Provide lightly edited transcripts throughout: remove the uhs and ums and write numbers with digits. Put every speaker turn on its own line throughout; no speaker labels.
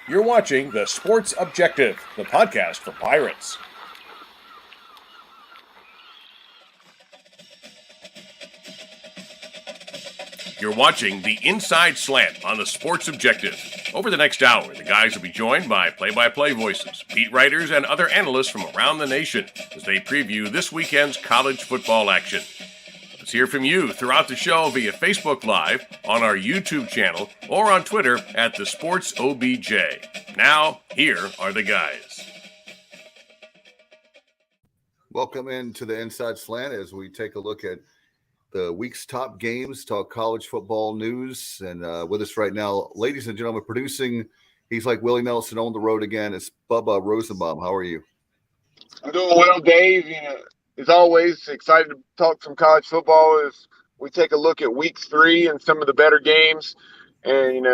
You're watching The Sports Objective, the podcast for Pirates. You're watching the Inside Slant on The Sports Objective. Over the next hour, the guys will be joined by play-by-play voices, beat writers, and other analysts from around the nation as they preview this weekend's college football action. Let's hear from you throughout the show via Facebook Live, on our YouTube channel, or on Twitter at The Sports OBJ. Now, here are the guys.
Welcome into the Inside Slant as we take a look at the week's top games, talk college football news. And with us right now, ladies and gentlemen, producing, he's like Willie Nelson on the road again. It's Bubba Rosenbaum. How are you?
I'm doing well, Dave. As always, excited to talk some college football as we take a look at week 3 and some of the better games. And,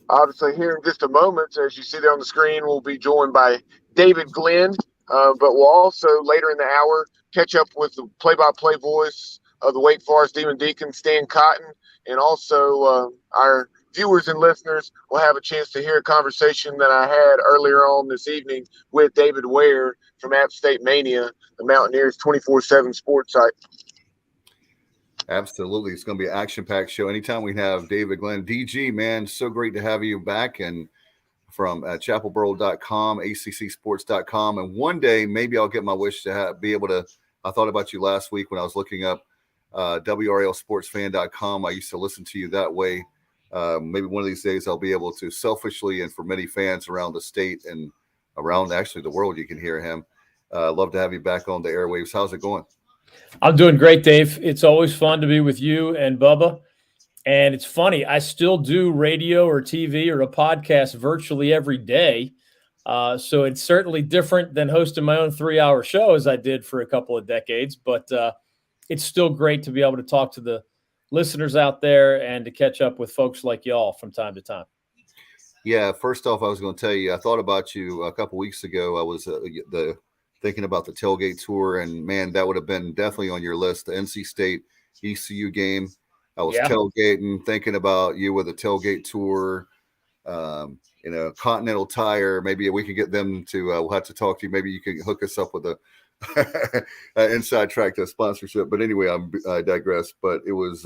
obviously here in just a moment, as you see there on the screen, we'll be joined by David Glenn. But we'll also, later in the hour, catch up with the play-by-play voice of the Wake Forest Demon Deacon, Stan Cotton. And also our viewers and listeners will have a chance to hear a conversation that I had earlier on this evening with David Ware from App State Mania, the Mountaineers 24/7 sports site.
Absolutely. It's going to be an action-packed show. Anytime we have David Glenn. DG, man, so great to have you back. And from chapelboro.com, accsports.com. And one day, maybe I'll get my wish to be able to – I thought about you last week when I was looking up WRLsportsfan.com. I used to listen to you that way. Maybe one of these days I'll be able to selfishly, and for many fans around the state and around actually the world, you can hear him. Love to have you back on the airwaves. How's it going?
I'm doing great, Dave. It's always fun to be with you and Bubba. And it's funny, I still do radio or TV or a podcast virtually every day. So it's certainly different than hosting my own 3-hour show as I did for a couple of decades. But it's still great to be able to talk to the listeners out there and to catch up with folks like y'all from time to time.
Yeah, first off, I was going to tell you, I thought about you a couple weeks ago. I was thinking about the tailgate tour, and man, that would have been definitely on your list, the NC State ECU game. I was tailgating, thinking about you with a tailgate tour, Continental Tire. Maybe we could get them to, we'll have to talk to you. Maybe you can hook us up with a inside track to sponsorship. But anyway, I digress. But it was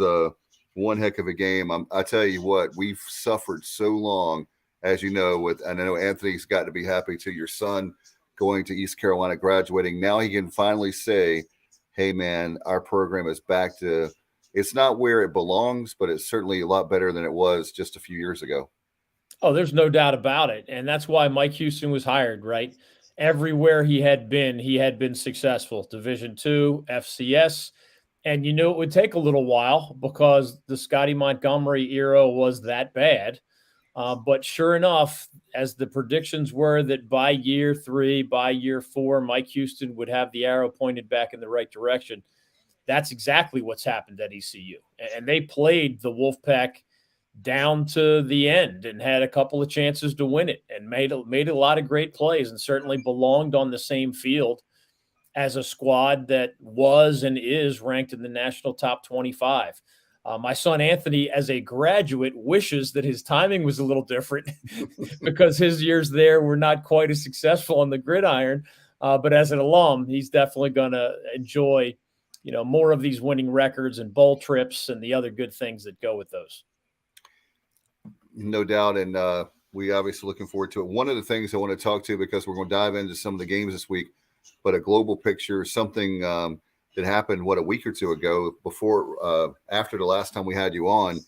one heck of a game. I tell you what, we've suffered so long, as you know, and I know Anthony's got to be happy to your son going to East Carolina, graduating. Now he can finally say, hey, man, our program is back to – it's not where it belongs, but it's certainly a lot better than it was just a few years ago.
Oh, there's no doubt about it. And that's why Mike Houston was hired, right? Everywhere he had been successful. Division II, FCS. And it would take a little while because the Scotty Montgomery era was that bad. But sure enough, as the predictions were that by year 3, by year 4, Mike Houston would have the arrow pointed back in the right direction. That's exactly what's happened at ECU. And they played the Wolfpack down to the end and had a couple of chances to win it and made a lot of great plays and certainly belonged on the same field as a squad that was and is ranked in the national top 25. My son Anthony, as a graduate, wishes that his timing was a little different because his years there were not quite as successful on the gridiron. But as an alum, he's definitely going to enjoy more of these winning records and bowl trips and the other good things that go with those.
No doubt. And we obviously looking forward to it. One of the things I want to talk to, because we're going to dive into some of the games this week, but a global picture, something that happened, a week or two ago after the last time we had you on,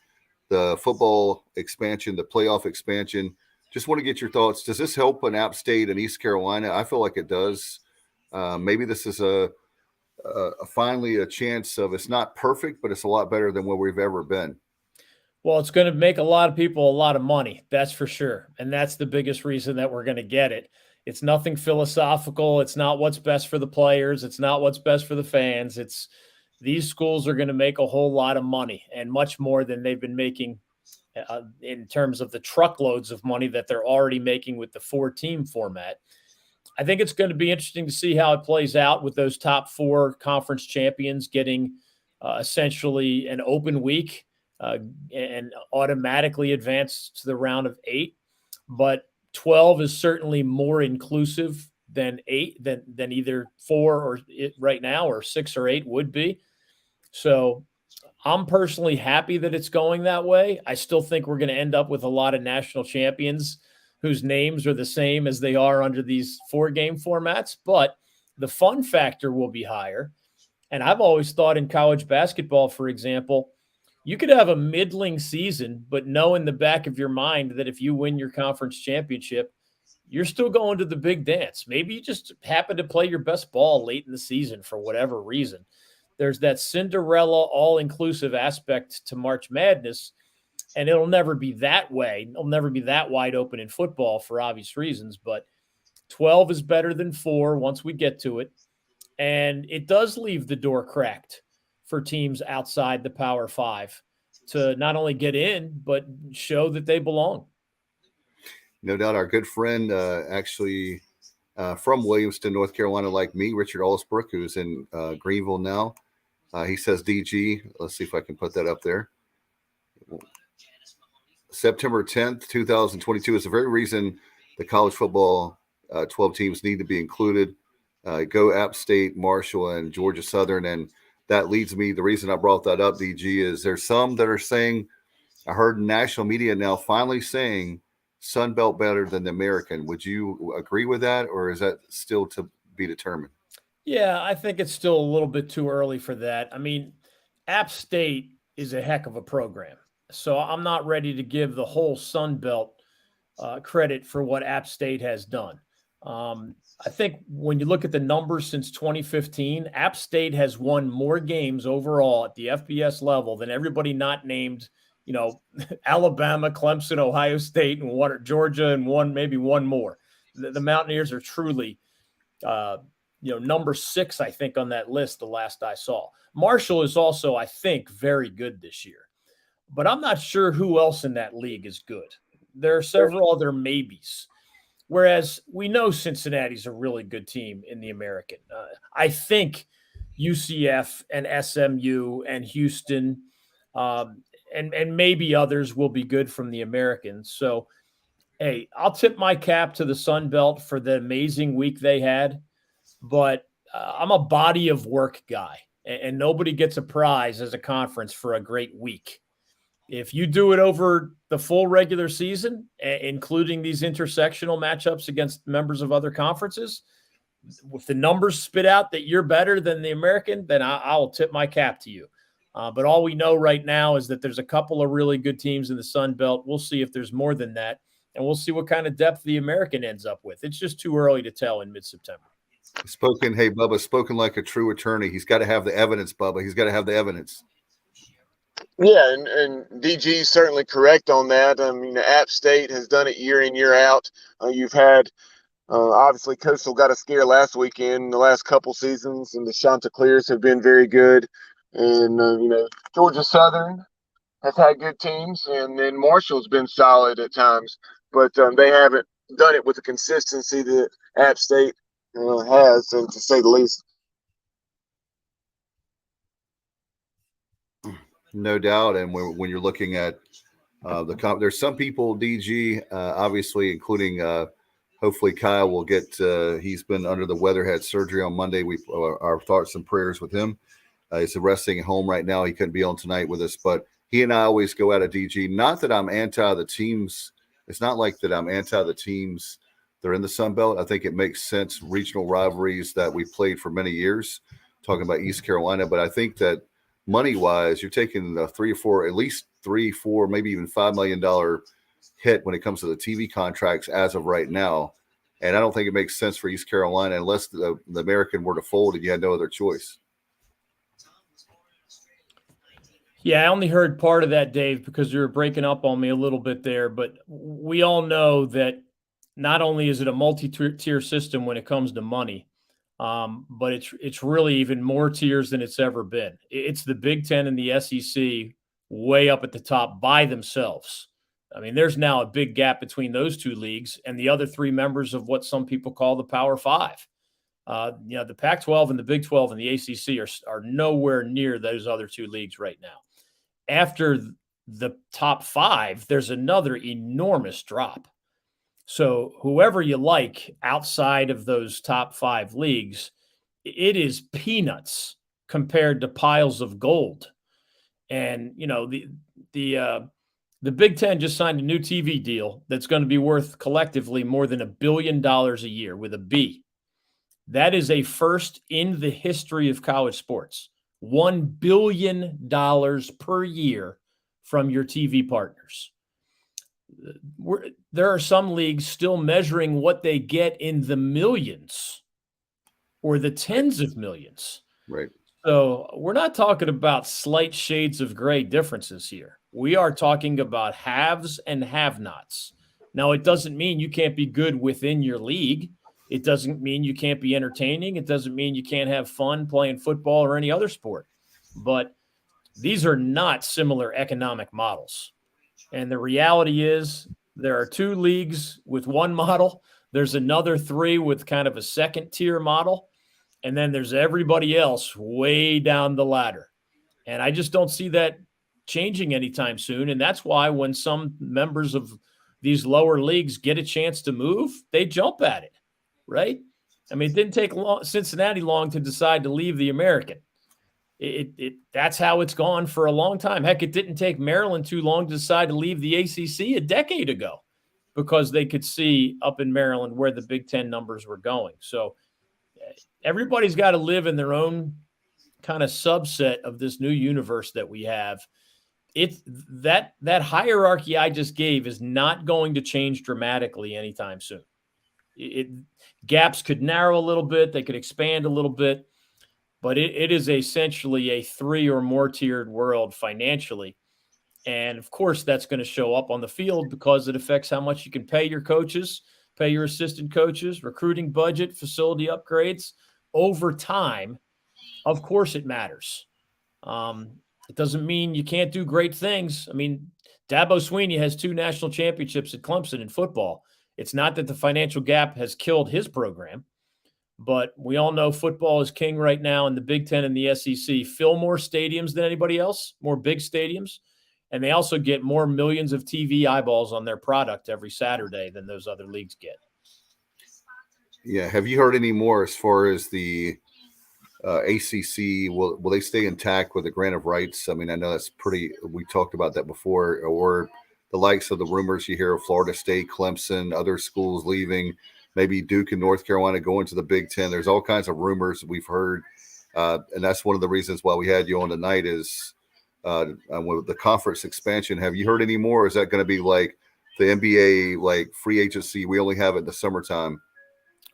the football expansion, the playoff expansion. Just want to get your thoughts. Does this help an App State and East Carolina? I feel like it does. Maybe this is finally a chance of, it's not perfect, but it's a lot better than where we've ever been.
Well, it's going to make a lot of people a lot of money. That's for sure. And that's the biggest reason that we're going to get it. It's nothing philosophical. It's not what's best for the players. It's not what's best for the fans. It's these schools are going to make a whole lot of money, and much more than they've been making in terms of the truckloads of money that they're already making with the 4-team format. I think it's going to be interesting to see how it plays out with those top 4 conference champions getting essentially an open week and automatically advance to the round of 8. But 12 is certainly more inclusive than 8, than either 4 or right now, or 6 or 8 would be. So I'm personally happy that it's going that way. I still think we're going to end up with a lot of national champions whose names are the same as they are under these 4-game formats, but the fun factor will be higher. And I've always thought in college basketball, for example, you could have a middling season, but know in the back of your mind that if you win your conference championship, you're still going to the big dance. Maybe you just happen to play your best ball late in the season for whatever reason. There's that Cinderella all-inclusive aspect to March Madness, and it'll never be that way. It'll never be that wide open in football for obvious reasons, but 12 is better than 4 once we get to it. And it does leave the door cracked for teams outside the Power 5 to not only get in, but show that they belong.
No doubt. Our good friend, actually from Williamston, North Carolina, like me, Richard Allsbrook, who's in Greenville now. He says DG. Let's see if I can put that up there. September 10th, 2022 is the very reason the college football 12 teams need to be included. Go App State, Marshall, and Georgia Southern. And that leads me, the reason I brought that up, DG, is there's some that are saying, I heard national media now finally saying Sun Belt better than the American. Would you agree with that, or is that still to be determined?
Yeah, I think it's still a little bit too early for that. I mean, App State is a heck of a program. So I'm not ready to give the whole Sun Belt credit for what App State has done. I think when you look at the numbers since 2015, App State has won more games overall at the FBS level than everybody not named, Alabama, Clemson, Ohio State, and Georgia, and maybe one more. The Mountaineers are truly, number 6, I think, on that list the last I saw. Marshall is also, I think, very good this year. But I'm not sure who else in that league is good. There are several other maybes. Whereas we know Cincinnati's a really good team in the American. I think UCF and SMU and Houston and maybe others will be good from the American. So, hey, I'll tip my cap to the Sun Belt for the amazing week they had. But I'm a body of work guy, and nobody gets a prize as a conference for a great week. If you do it over the full regular season, including these intersectional matchups against members of other conferences, if the numbers spit out that you're better than the American, then I'll tip my cap to you. But all we know right now is that there's a couple of really good teams in the Sun Belt. We'll see if there's more than that, and we'll see what kind of depth the American ends up with. It's just too early to tell in mid-September.
Hey, Bubba, spoken like a true attorney. He's got to have the evidence, Bubba. He's got to have the evidence.
Yeah, and DG is certainly correct on that. I mean, App State has done it year in, year out. You've had, obviously, Coastal got a scare last weekend, the last couple seasons, and the Chanticleers have been very good. And, Georgia Southern has had good teams, and then Marshall's been solid at times. But they haven't done it with the consistency that App State has, to say the least.
No doubt. And when you're looking at there's some people, DG, obviously, including hopefully Kyle will get, he's been under the weather, had surgery on Monday. Our thoughts and prayers with him. He's resting at home right now. He couldn't be on tonight with us, but he and I always go at DG. Not that I'm anti the teams. It's not like that I'm anti the teams that are in the Sun Belt. I think it makes sense, regional rivalries that we played for many years, talking about East Carolina. But I think that money-wise, you're taking at least $3, $4, maybe even $5 million hit when it comes to the TV contracts as of right now. And I don't think it makes sense for East Carolina unless the American were to fold and you had no other choice.
Yeah, I only heard part of that, Dave, because you were breaking up on me a little bit there. But we all know that not only is it a multi-tier system when it comes to money, but it's really even more tiers than it's ever been. It's the Big Ten and the SEC way up at the top by themselves. I mean, there's now a big gap between those two leagues and the other 3 members of what some people call the Power 5. The Pac-12 and the Big 12 and the ACC are nowhere near those other 2 leagues right now. After the top 5, there's another enormous drop. So whoever you like outside of those top 5 leagues, it is peanuts compared to piles of gold. And the Big Ten just signed a new TV deal that's going to be worth collectively more than $1 billion a year with a B. That is a first in the history of college sports. $1 billion per year from your TV partners. There are some leagues still measuring what they get in the millions or the tens of millions.
Right.
So we're not talking about slight shades of gray differences here. We are talking about haves and have-nots. Now, it doesn't mean you can't be good within your league. It doesn't mean you can't be entertaining. It doesn't mean you can't have fun playing football or any other sport. But these are not similar economic models. And the reality is there are 2 leagues with one model. There's another 3 with kind of a second-tier model. And then there's everybody else way down the ladder. And I just don't see that changing anytime soon. And that's why when some members of these lower leagues get a chance to move, they jump at it, right? I mean, it didn't take Cincinnati long to decide to leave the American. That's how it's gone for a long time. Heck, it didn't take Maryland too long to decide to leave the ACC a decade ago because they could see up in Maryland where the Big Ten numbers were going. So everybody's got to live in their own kind of subset of this new universe that we have. That hierarchy I just gave is not going to change dramatically anytime soon. Gaps could narrow a little bit. They could expand a little bit. But it is essentially a 3 or more tiered world financially. And, of course, that's going to show up on the field because it affects how much you can pay your coaches, pay your assistant coaches, recruiting budget, facility upgrades. Over time, of course it matters. It doesn't mean you can't do great things. I mean, Dabo Swinney has 2 national championships at Clemson in football. It's not that the financial gap has killed his program. But we all know football is king right now, and the Big Ten and the SEC fill more stadiums than anybody else, more big stadiums, and they also get more millions of TV eyeballs on their product every Saturday than those other leagues get.
Yeah. Have you heard any more as far as the ACC? Will they stay intact with the grant of rights? I mean, I know that's we talked about that before, or the likes of the rumors you hear of Florida State, Clemson, other schools leaving. Maybe Duke and North Carolina going to the Big Ten. There's all kinds of rumors we've heard. And that's one of the reasons why we had you on tonight is with the conference expansion. Have you heard any more? Or is that going to be like the NBA, like free agency? We only have it in the summertime.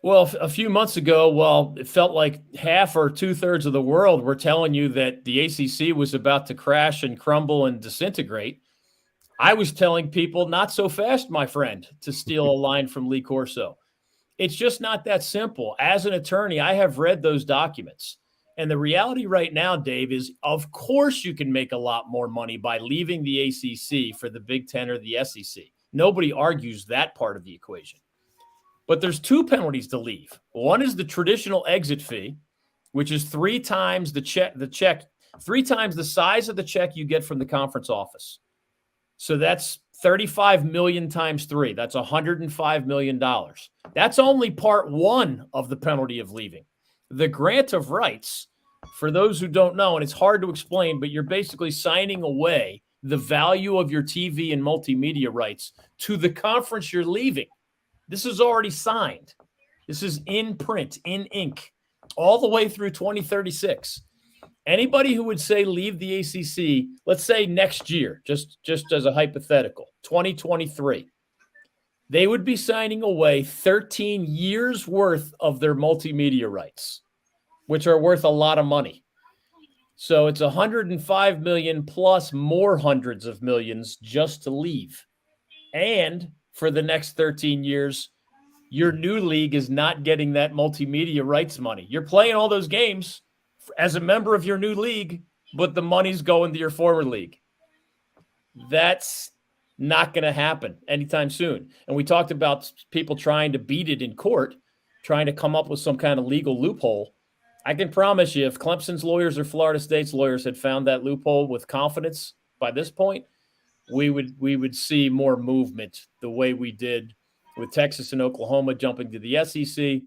Well, a few months ago, it felt like half or 2/3 of the world were telling you that the ACC was about to crash and crumble and disintegrate. I was telling people, not so fast, my friend, to steal a line from Lee Corso. It's just not that simple. As an attorney, I have read those documents. And the reality right now, Dave, is of course you can make a lot more money by leaving the ACC for the Big Ten or the SEC. Nobody argues that part of the equation. But there's 2 penalties to leave. One is the traditional exit fee, which is 3 times the check, 3 times the size of the check you get from the conference office. So that's 35 million times 3. That's $105 million. That's only part 1 of the penalty of leaving. The grant of rights, for those who don't know, and it's hard to explain, but you're basically signing away the value of your TV and multimedia rights to the conference you're leaving. This is already signed. This is in print, in ink, all the way through 2036. Anybody who would say leave the ACC, let's say next year, just as a hypothetical, 2023, they would be signing away 13 years worth of their multimedia rights, which are worth a lot of money. So it's 105 million plus more hundreds of millions just to leave. And for the next 13 years, your new league is not getting that multimedia rights money. You're playing all those games as a member of your new league, but the money's going to your former league. That's not going to happen anytime soon. And we talked about people trying to beat it in court, trying to come up with some kind of legal loophole. I can promise you, if Clemson's lawyers or Florida State's lawyers had found that loophole with confidence by this point, we would see more movement the way we did with Texas and Oklahoma jumping to the SEC,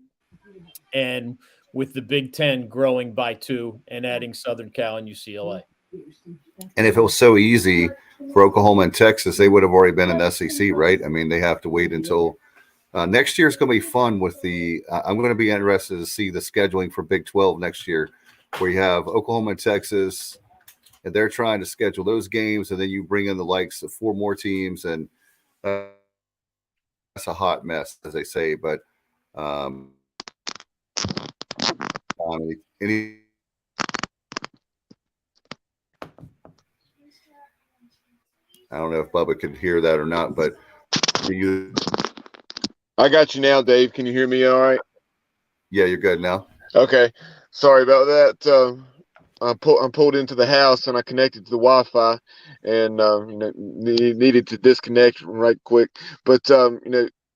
and with the Big Ten growing by 2 and adding Southern Cal and UCLA.
And if it was so easy for Oklahoma and Texas, they would have already been in the SEC, right? I mean, they have to wait until next year. Is going to be fun with the I'm going to be interested to see the scheduling for Big 12 next year, where you have Oklahoma and Texas, and they're trying to schedule those games, and then you bring in the likes of 4 more teams, and that's a hot mess, as they say. But any I don't know if Bubba could hear that or not, but
I got you now, Dave. Can you hear me all right?
Yeah, you're good now.
Okay. Sorry about that. I'm pulled into the house and I connected to the Wi-Fi, and needed to disconnect right quick. But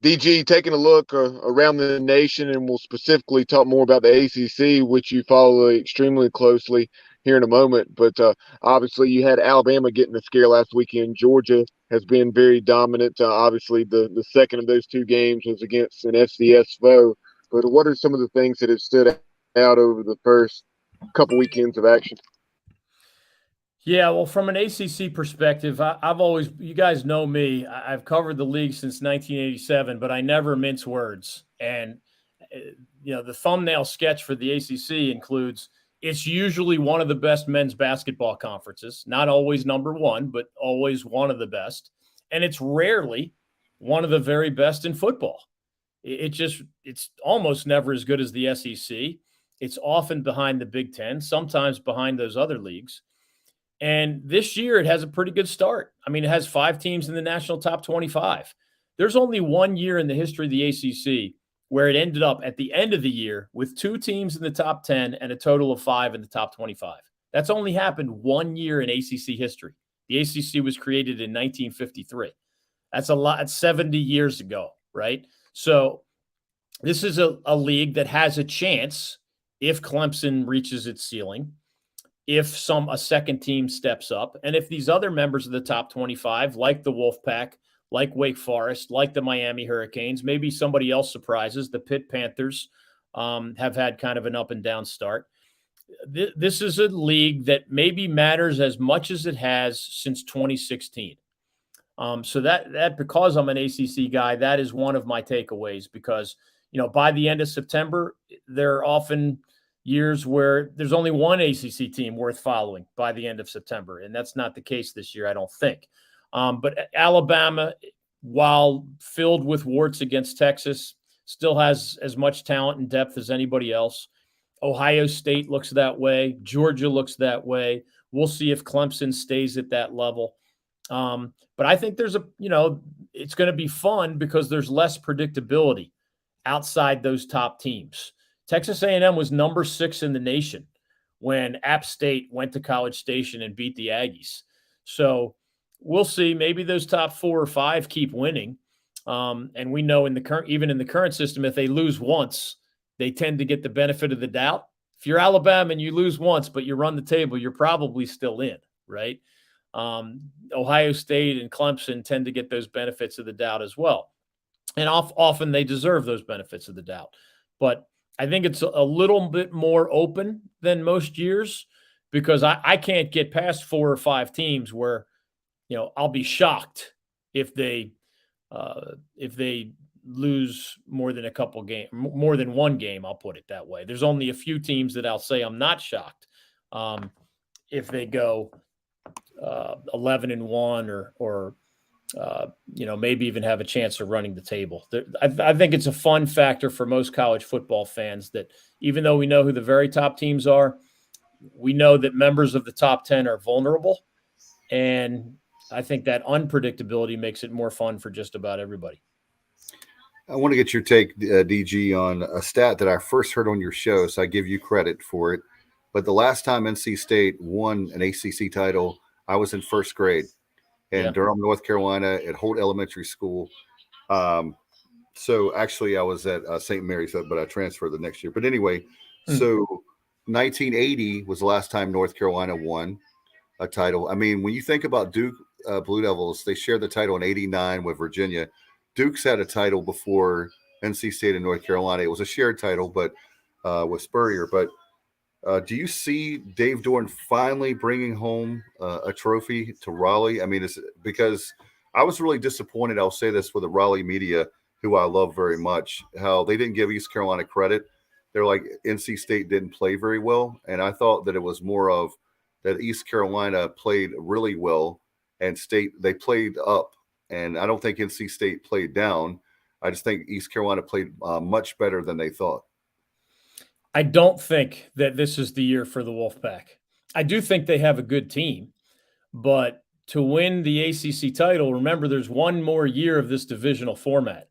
DG, taking a look around the nation, and we'll specifically talk more about the ACC, which you follow extremely closely here in a moment. But obviously, you had Alabama getting a scare last weekend. Georgia has been very dominant. Obviously, the second of those 2 games was against an FCS foe. But what are some of the things that have stood out over the first couple weekends of action?
Yeah, well, from an ACC perspective, I've always, you guys know me, I've covered the league since 1987, but I never mince words. And, the thumbnail sketch for the ACC includes, it's usually one of the best men's basketball conferences, not always number 1, but always one of the best. And it's rarely one of the very best in football. It's almost never as good as the SEC. It's often behind the Big Ten, sometimes behind those other leagues. And this year it has a pretty good start. I mean, it has 5 teams in the national top 25. There's only one year in the history of the ACC where it ended up at the end of the year with 2 teams in the top 10 and a total of 5 in the top 25. That's only happened one year in ACC history. The ACC was created in 1953. That's a lot. It's 70 years ago, right? So this is a league that has a chance, if Clemson reaches its ceiling, if a second team steps up, and if these other members of the top 25, like the Wolfpack, like Wake Forest, like the Miami Hurricanes, maybe somebody else surprises. The Pitt Panthers have had kind of an up and down start. This is a league that maybe matters as much as it has since 2016. So that because I'm an ACC guy, that is one of my takeaways, because by the end of September, there are often years where there's only one ACC team worth following by the end of September, and that's not the case this year, I don't think. But Alabama, while filled with warts against Texas, still has as much talent and depth as anybody else. Ohio State looks that way. Georgia looks that way. We'll see if Clemson stays at that level. But I think there's it's going to be fun because there's less predictability outside those top teams. Texas A&M was number 6 in the nation when App State went to College Station and beat the Aggies. So we'll see. Maybe those top 4 or 5 keep winning. And we know even in the current system, if they lose once, they tend to get the benefit of the doubt. If you're Alabama and you lose once, but you run the table, you're probably still in, right? Ohio State and Clemson tend to get those benefits of the doubt as well. And often they deserve those benefits of the doubt. But I think it's a little bit more open than most years, because I can't get past 4 or 5 teams where, I'll be shocked if they lose more than one game. I'll put it that way. There's only a few teams that I'll say I'm not shocked if they go 11-1 or maybe even have a chance of running the table. I think it's a fun factor for most college football fans that even though we know who the very top teams are, we know that members of the top 10 are vulnerable. And I think that unpredictability makes it more fun for just about everybody.
I want to get your take, DG, on a stat that I first heard on your show, so I give you credit for it. But the last time NC State won an ACC title, I was in first grade in Durham, North Carolina at Holt Elementary School. So actually I was at St. Mary's, but I transferred the next year. But anyway, so 1980 was the last time North Carolina won a title. I mean, when you think about Duke Blue Devils, they shared the title in 89 with Virginia. Duke's had a title before NC State and North Carolina. It was a shared title, but with Spurrier. But do you see Dave Dorn finally bringing home a trophy to Raleigh? I mean, it's because I was really disappointed. I'll say this for the Raleigh media, who I love very much, how they didn't give East Carolina credit. They're like NC State didn't play very well, and I thought that it was more of that East Carolina played really well, and State they played up, and I don't think NC State played down. I just think East Carolina played much better than they thought.
I don't think that this is the year for the Wolfpack. I do think they have a good team, but to win the ACC title, remember there's one more year of this divisional format.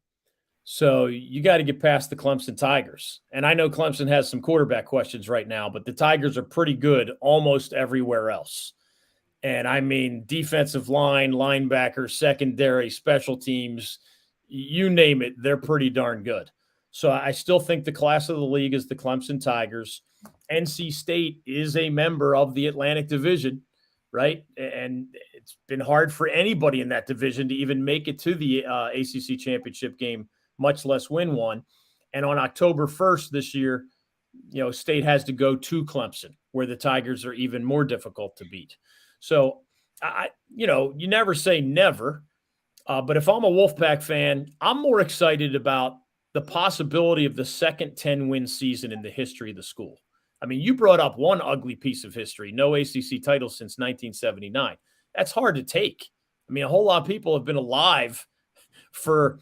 So you got to get past the Clemson Tigers. And I know Clemson has some quarterback questions right now, but the Tigers are pretty good almost everywhere else. And I mean, defensive line, linebacker, secondary, special teams, you name it, they're pretty darn good. So I still think the class of the league is the Clemson Tigers. NC State is a member of the Atlantic Division, right? And it's been hard for anybody in that division to even make it to the ACC championship game, much less win one. And on October 1st this year, State has to go to Clemson, where the Tigers are even more difficult to beat. So, you never say never. But if I'm a Wolfpack fan, I'm more excited about the possibility of the second 10-win season in the history of the school. I mean, you brought up one ugly piece of history, no ACC title since 1979. That's hard to take. I mean, a whole lot of people have been alive for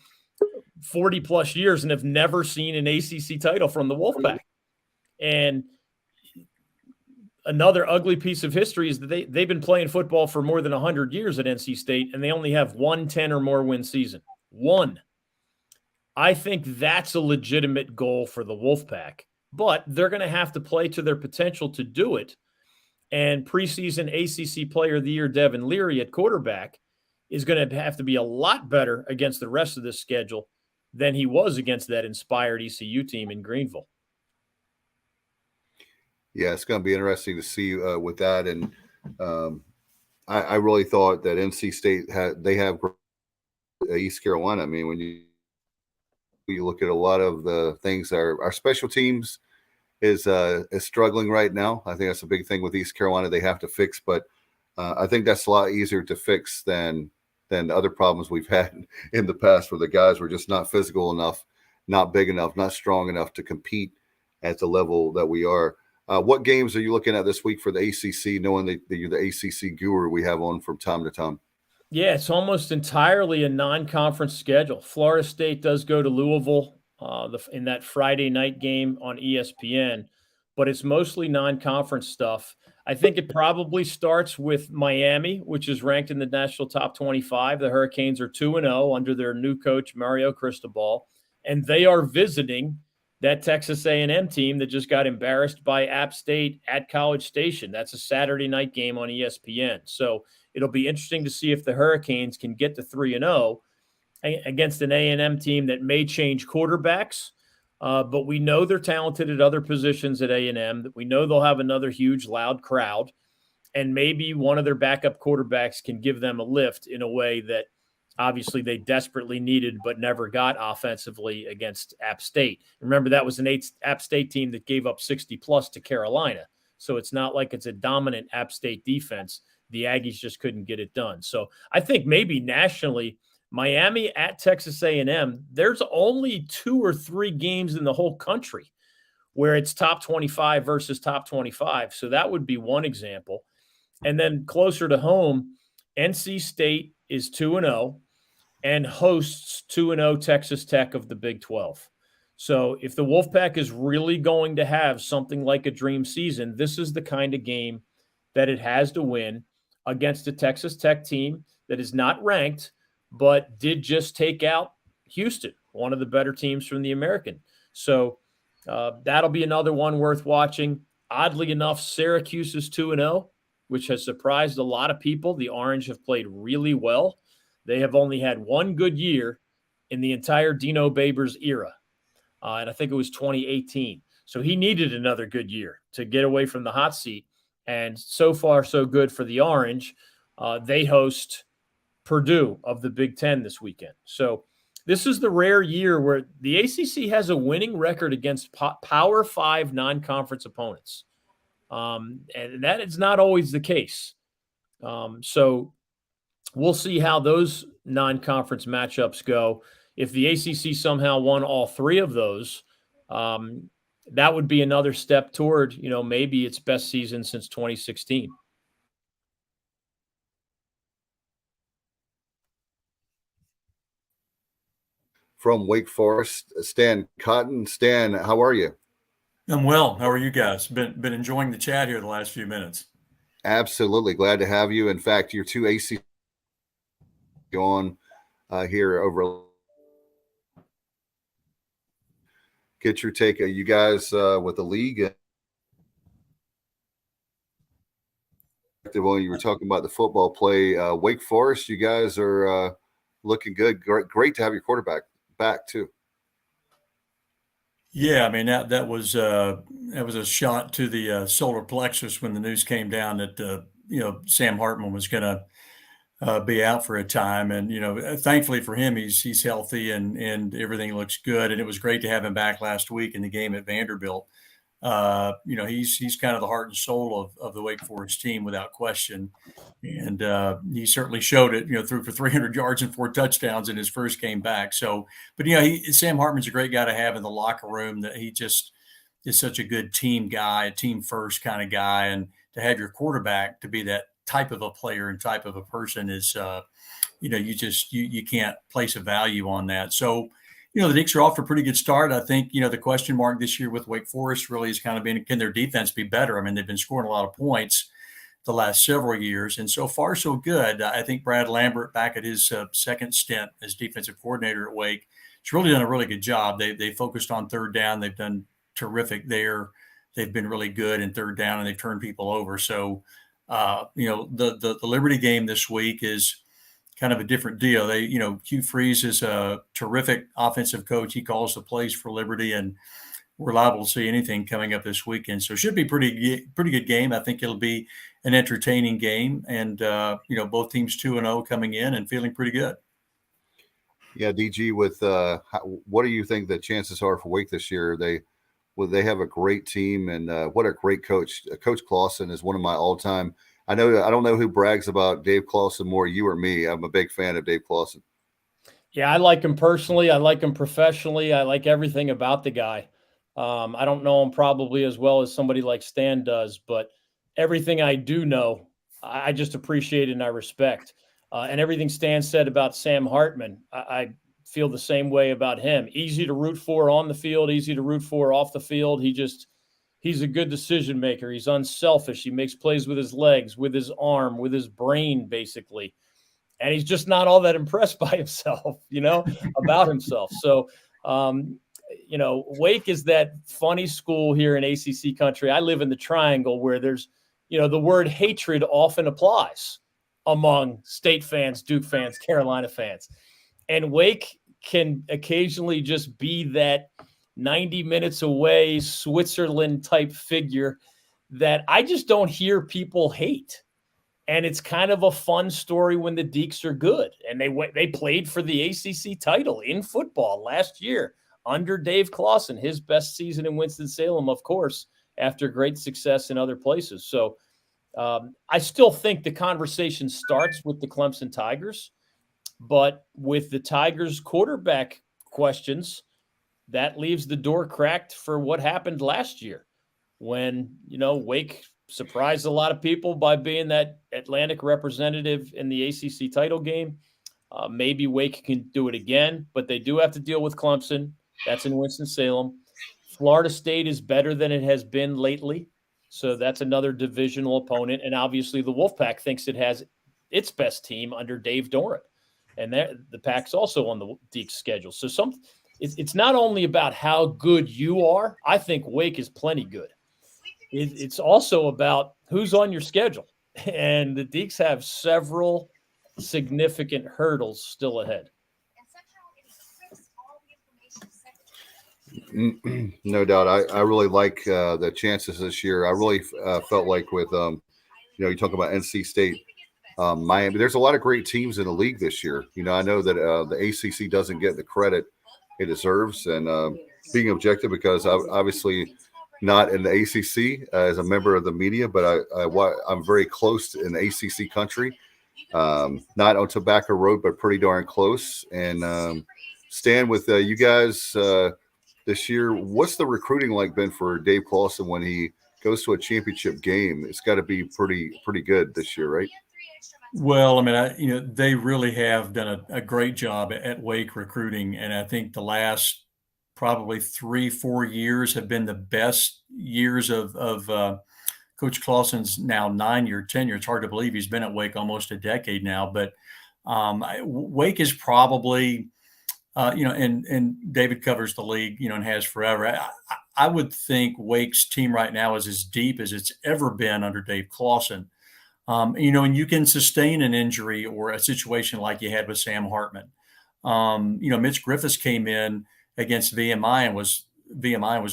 40-plus years and have never seen an ACC title from the Wolfpack. And another ugly piece of history is that they've been playing football for more than 100 years at NC State, and they only have one 10 or more win season. One. I think that's a legitimate goal for the Wolfpack, but they're going to have to play to their potential to do it. And preseason ACC Player of the Year Devin Leary at quarterback is going to have to be a lot better against the rest of this schedule than he was against that inspired ECU team in Greenville.
Yeah, it's going to be interesting to see with that. And I really thought that NC State they have East Carolina. I mean, when you look at a lot of the things, our special teams is struggling right now. I think that's a big thing with East Carolina they have to fix. But I think that's a lot easier to fix than other problems we've had in the past, where the guys were just not physical enough, not big enough, not strong enough to compete at the level that we are. What games are you looking at this week for the ACC, knowing that you're the ACC guru we have on from time to time?
Yeah, it's almost entirely a non-conference schedule. Florida State does go to Louisville in that Friday night game on ESPN, but it's mostly non-conference stuff. I think it probably starts with Miami, which is ranked in the national top 25. The Hurricanes are 2-0 under their new coach, Mario Cristobal, and they are visiting that Texas A&M team that just got embarrassed by App State at College Station. That's a Saturday night game on ESPN. So it'll be interesting to see if the Hurricanes can get to 3-0 against an A&M team that may change quarterbacks. But we know they're talented at other positions at A&M. We know they'll have another huge, loud crowd. And maybe one of their backup quarterbacks can give them a lift in a way that obviously they desperately needed but never got offensively against App State. Remember, that was an App State team that gave up 60-plus to Carolina. So it's not like it's a dominant App State defense. The Aggies just couldn't get it done. So I think maybe nationally, Miami at Texas A&M, there's only 2 or 3 games in the whole country where it's top 25 versus top 25. So that would be one example. And then closer to home, NC State is 2-0 and hosts 2-0 Texas Tech of the Big 12. So if the Wolfpack is really going to have something like a dream season, this is the kind of game that it has to win against a Texas Tech team that is not ranked, but did just take out Houston, one of the better teams from the American. So that'll be another one worth watching. Oddly enough, Syracuse is 2-0, which has surprised a lot of people. The Orange have played really well. They have only had one good year in the entire Dino Babers era, and I think it was 2018. So he needed another good year to get away from the hot seat. And so far, so good for the Orange. They host Purdue of the Big Ten this weekend. So this is the rare year where the ACC has a winning record against Power 5 non-conference opponents. And that is not always the case. So we'll see how those non-conference matchups go. If the ACC somehow won all three of those, that would be another step toward, maybe its best season since 2016.
From Wake Forest, Stan Cotton. Stan, how are you?
I'm well. How are you guys? Been enjoying the chat here the last few minutes.
Absolutely. Glad to have you. In fact, your two ACC on here over. Get your take. You guys with the league. Well, you were talking about the football play. Wake Forest, you guys are looking good. Great to have your quarterback back too.
Yeah, I mean that was a shot to the solar plexus when the news came down that Sam Hartman was going to be out for a time, and thankfully for him he's healthy and everything looks good, and it was great to have him back last week in the game at Vanderbilt. He's kind of the heart and soul of the Wake Forest team without question. And he certainly showed it, threw for 300 yards and 4 touchdowns in his first game back. So, but, Sam Hartman's a great guy to have in the locker room, that he just is such a good team guy, a team first kind of guy. And to have your quarterback to be that type of a player and type of a person is, you can't place a value on that. So, the Deacs are off to a pretty good start. I think, the question mark this year with Wake Forest really has kind of been, can their defense be better? I mean, they've been scoring a lot of points the last several years, and so far so good. I think Brad Lambert, back at his second stint as defensive coordinator at Wake, has really done a really good job. They focused on third down. They've done terrific there. They've been really good in third down, and they've turned people over. So, the Liberty game this week is kind of a different deal. Hugh Freeze is a terrific offensive coach. He calls the plays for Liberty, and we're liable to see anything coming up this weekend. So it should be pretty good game. I think it'll be an entertaining game, and both teams 2-0 coming in and feeling pretty good.
Yeah, DG, with what do you think the chances are for Wake this year? They have a great team, and what a great coach. Coach Clawson is one of my all-time. I don't know who brags about Dave Clawson more, you or me. I'm a big fan of Dave Clawson.
Yeah, I like him personally. I like him professionally. I like everything about the guy. I don't know him probably as well as somebody like Stan does, but everything I do know, I just appreciate and I respect. And everything Stan said about Sam Hartman, I feel the same way about him. Easy to root for on the field, easy to root for off the field. He's a good decision maker. He's unselfish. He makes plays with his legs, with his arm, with his brain, basically. And he's just not all that impressed by himself, about himself. So, Wake is that funny school here in ACC country. I live in the Triangle where there's, the word hatred often applies among State fans, Duke fans, Carolina fans. And Wake can occasionally just be that 90 minutes away Switzerland type figure that I just don't hear people hate. And it's kind of a fun story when the Deacs are good. And they played for the ACC title in football last year under Dave Clawson, his best season in Winston-Salem, of course, after great success in other places. So I still think the conversation starts with the Clemson Tigers, but with the Tigers quarterback questions, that leaves the door cracked for what happened last year when, Wake surprised a lot of people by being that Atlantic representative in the ACC title game. Maybe Wake can do it again, but they do have to deal with Clemson. That's in Winston-Salem. Florida State is better than it has been lately, so that's another divisional opponent. And obviously the Wolfpack thinks it has its best team under Dave Doran, and the Pack's also on the Deacs schedule. So it's not only about how good you are. I think Wake is plenty good. It's also about who's on your schedule, and the Deacs have several significant hurdles still ahead.
No doubt. I really like the chances this year. I really felt like with, you talk about NC State Miami. There's a lot of great teams in the league this year. I know that the ACC doesn't get the credit it deserves, and being objective, because obviously not in the ACC as a member of the media, but I'm very close in the ACC country. Not on Tobacco Road, but pretty darn close. And Stan, with you guys this year, what's the recruiting like been for Dave Clawson when he goes to a championship game? It's got to be pretty good this year, right?
Well, I mean, they really have done a great job at Wake recruiting, and I think the last probably 3-4 years have been the best years of Coach Clawson's now 9-year tenure. It's hard to believe he's been at Wake almost a decade now, but Wake is probably, and David covers the league, and has forever. I would think Wake's team right now is as deep as it's ever been under Dave Clawson. And you can sustain an injury or a situation like you had with Sam Hartman. Mitch Griffiths came in against VMI and was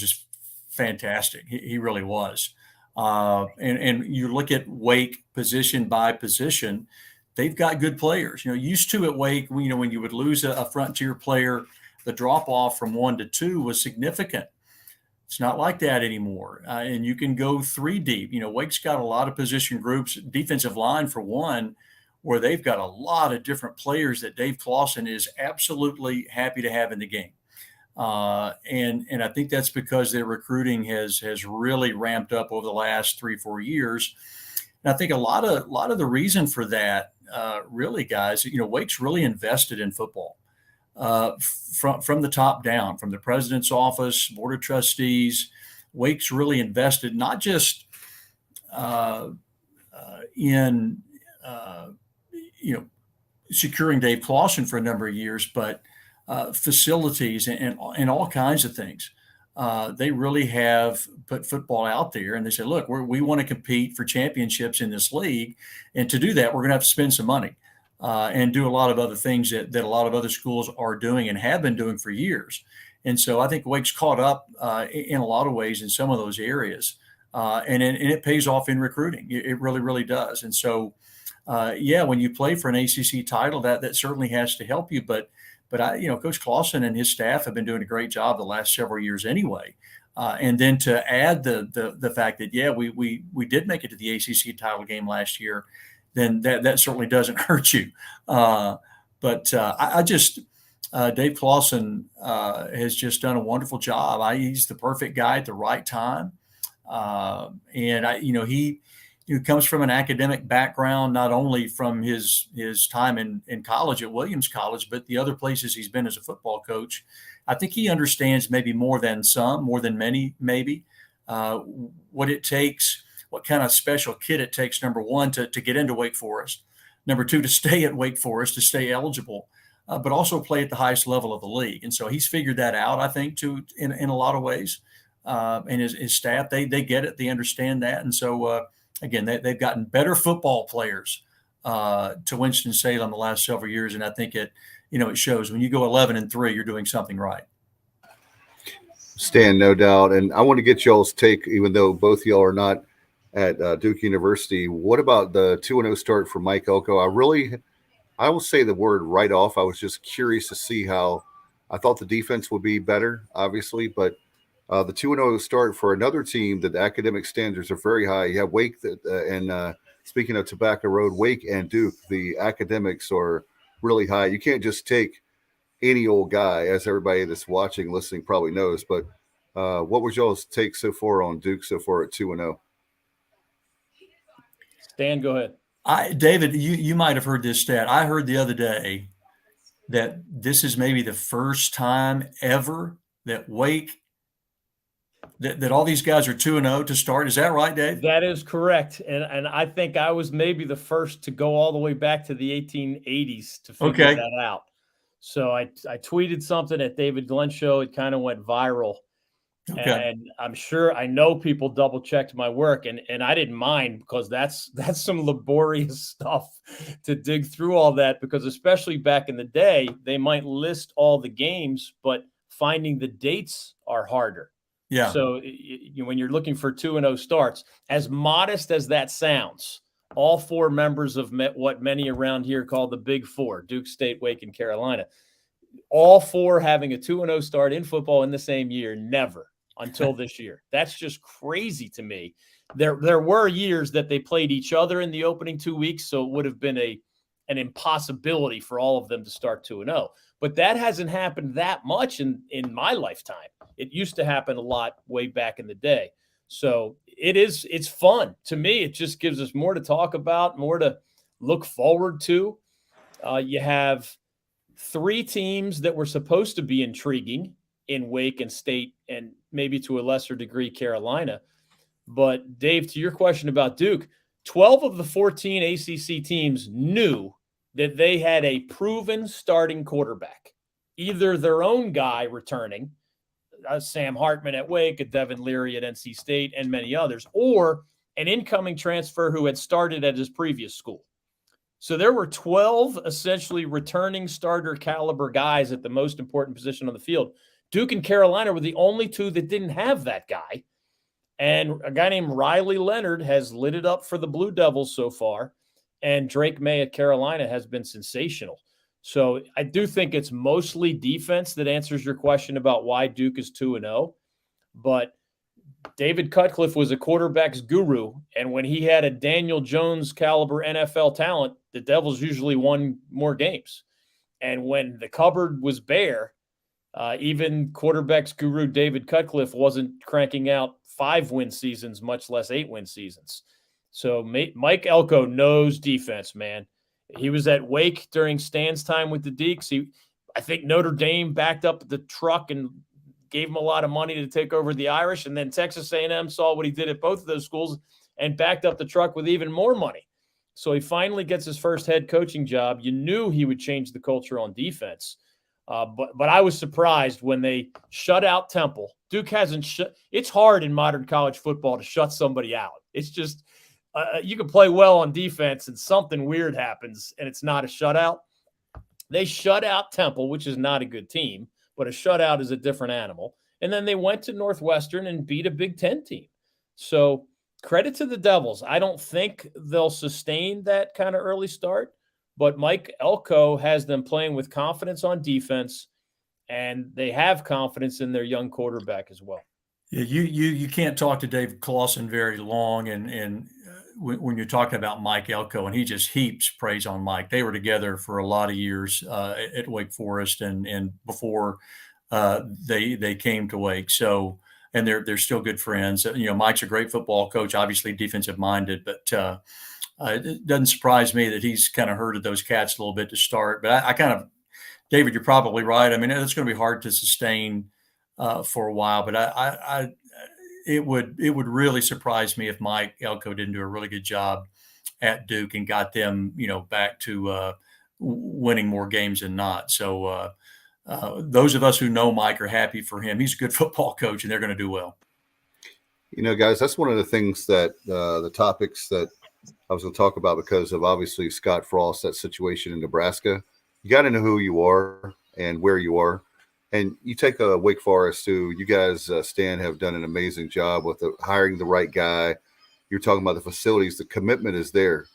just fantastic. He really was. And you look at Wake position by position, they've got good players. Used to at Wake, when you would lose a frontier player, the drop off from 1 to 2 was significant. It's not like that anymore. And you can go 3 deep. Wake's got a lot of position groups, defensive line for one, where they've got a lot of different players that Dave Clawson is absolutely happy to have in the game. And I think that's because their recruiting has really ramped up over the last 3-4 years. And I think a lot of the reason for that, really, guys, Wake's really invested in football. From the top down, from the president's office, board of trustees. Wake's really invested not just in securing Dave Clawson for a number of years, but facilities and all kinds of things. They really have put football out there, and they say, look, we want to compete for championships in this league, and to do that, we're going to have to spend some money. And do a lot of other things that a lot of other schools are doing and have been doing for years. And so I think Wake's caught up in a lot of ways in some of those areas. And it pays off in recruiting. It really, really does. And so, when you play for an ACC title, that certainly has to help you. But Coach Clawson and his staff have been doing a great job the last several years anyway. And then to add the fact that, we did make it to the ACC title game last year, then that certainly doesn't hurt you. But Dave Clawson has just done a wonderful job. He's the perfect guy at the right time. He comes from an academic background, not only from his time in college at Williams College, but the other places he's been as a football coach. I think he understands maybe more than many, maybe, what it takes, what kind of special kit it takes, number one, to get into Wake Forest, number two, to stay at Wake Forest, to stay eligible, but also play at the highest level of the league. And so he's figured that out, I think, in a lot of ways. And his staff, they get it, they understand that. And so, again, they've gotten better football players to Winston-Salem the last several years. And I think it shows. When you go 11-3, you're doing something right.
Stan, no doubt. And I want to get y'all's take, even though both y'all are not at Duke University. What about the 2-0 start for Mike Elko? I will say the word right off. I was just curious to see how I thought the defense would be better, obviously, but the 2-0 start for another team that the academic standards are very high. You have Wake and speaking of Tobacco Road, Wake and Duke, the academics are really high. You can't just take any old guy, as everybody that's watching, listening probably knows. But what was y'all's take so far on Duke so far at 2-0?
Dan, go ahead.
David, you might have heard this stat. I heard the other day that this is maybe the first time ever that Wake, that all these guys are 2-0 to start. Is that right, Dave?
That is correct. And I think I was maybe the first to go all the way back to the 1880s to figure that out. So I tweeted something at David Glenn's show. It kind of went viral. Okay. And I know people double checked my work, and I didn't mind, because that's some laborious stuff to dig through all that, because especially back in the day, they might list all the games, but finding the dates are harder. Yeah. So when you're looking for 2-0 starts, as modest as that sounds, all four members of what many around here call the Big Four, Duke State, Wake, and Carolina. All four having a 2-0 start in football in the same year, never until this year. That's just crazy to me. There were years that they played each other in the opening 2 weeks, so it would have been an impossibility for all of them to start 2-0. But that hasn't happened that much in my lifetime. It used to happen a lot way back in the day. So it's fun. To me, it just gives us more to talk about, more to look forward to. You have three teams that were supposed to be intriguing in Wake and State and maybe to a lesser degree Carolina. But Dave, to your question about Duke, 12 of the 14 ACC teams knew that they had a proven starting quarterback, either their own guy returning, Sam Hartman at Wake, a Devin Leary at NC State, and many others, or an incoming transfer who had started at his previous school. So there were 12 essentially returning starter caliber guys at the most important position on the field. Duke and Carolina were the only two that didn't have that guy. And a guy named Riley Leonard has lit it up for the Blue Devils so far. And Drake May at Carolina has been sensational. So I do think it's mostly defense that answers your question about why Duke is 2-0. But David Cutcliffe was a quarterback's guru. And when he had a Daniel Jones caliber NFL talent, the Devils usually won more games. And when the cupboard was bare, even quarterbacks guru David Cutcliffe wasn't cranking out 5-win seasons, much less 8-win seasons. So Mike Elko knows defense, man. He was at Wake during Stan's time with the Deacs. I think Notre Dame backed up the truck and gave him a lot of money to take over the Irish. And then Texas A&M saw what he did at both of those schools and backed up the truck with even more money. So he finally gets his first head coaching job. You knew he would change the culture on defense. But I was surprised when they shut out Temple. Duke hasn't it's hard in modern college football to shut somebody out. It's just you can play well on defense and something weird happens and it's not a shutout. They shut out Temple, which is not a good team, but a shutout is a different animal. And then they went to Northwestern and beat a Big Ten team. So credit to the Devils. I don't think they'll sustain that kind of early start, but Mike Elko has them playing with confidence on defense, and they have confidence in their young quarterback as well.
Yeah, you can't talk to Dave Clawson very long, and when you're talking about Mike Elko, and he just heaps praise on Mike. They were together for a lot of years at Wake Forest, and before they came to Wake. So, and they're still good friends. You know, Mike's a great football coach, obviously defensive minded, but it doesn't surprise me that he's kind of herded those cats a little bit to start. But I kind of, David, you're probably right. I mean, it's going to be hard to sustain for a while, but it would really surprise me if Mike Elko didn't do a really good job at Duke and got them, back to winning more games than not. So those of us who know Mike are happy for him. He's a good football coach, and they're going to do well.
Guys, that's one of the things that the topics that I was going to talk about because of obviously Scott Frost, that situation in Nebraska. You got to know who you are and where you are. And you take a Wake Forest, who you guys, Stan, have done an amazing job with hiring the right guy. You're talking about the facilities. The commitment is there.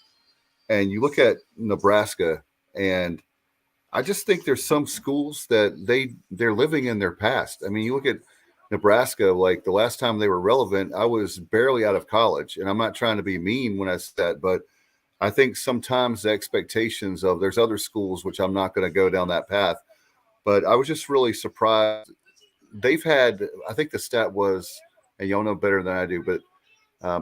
And you look at Nebraska, and I just think there's some schools that they're living in their past. I mean, you look at Nebraska, like the last time they were relevant, I was barely out of college. And I'm not trying to be mean when I say that, but I think sometimes the expectations of there's other schools, which I'm not going to go down that path. But I was just really surprised. They've had, I think the stat was, and y'all know better than I do, but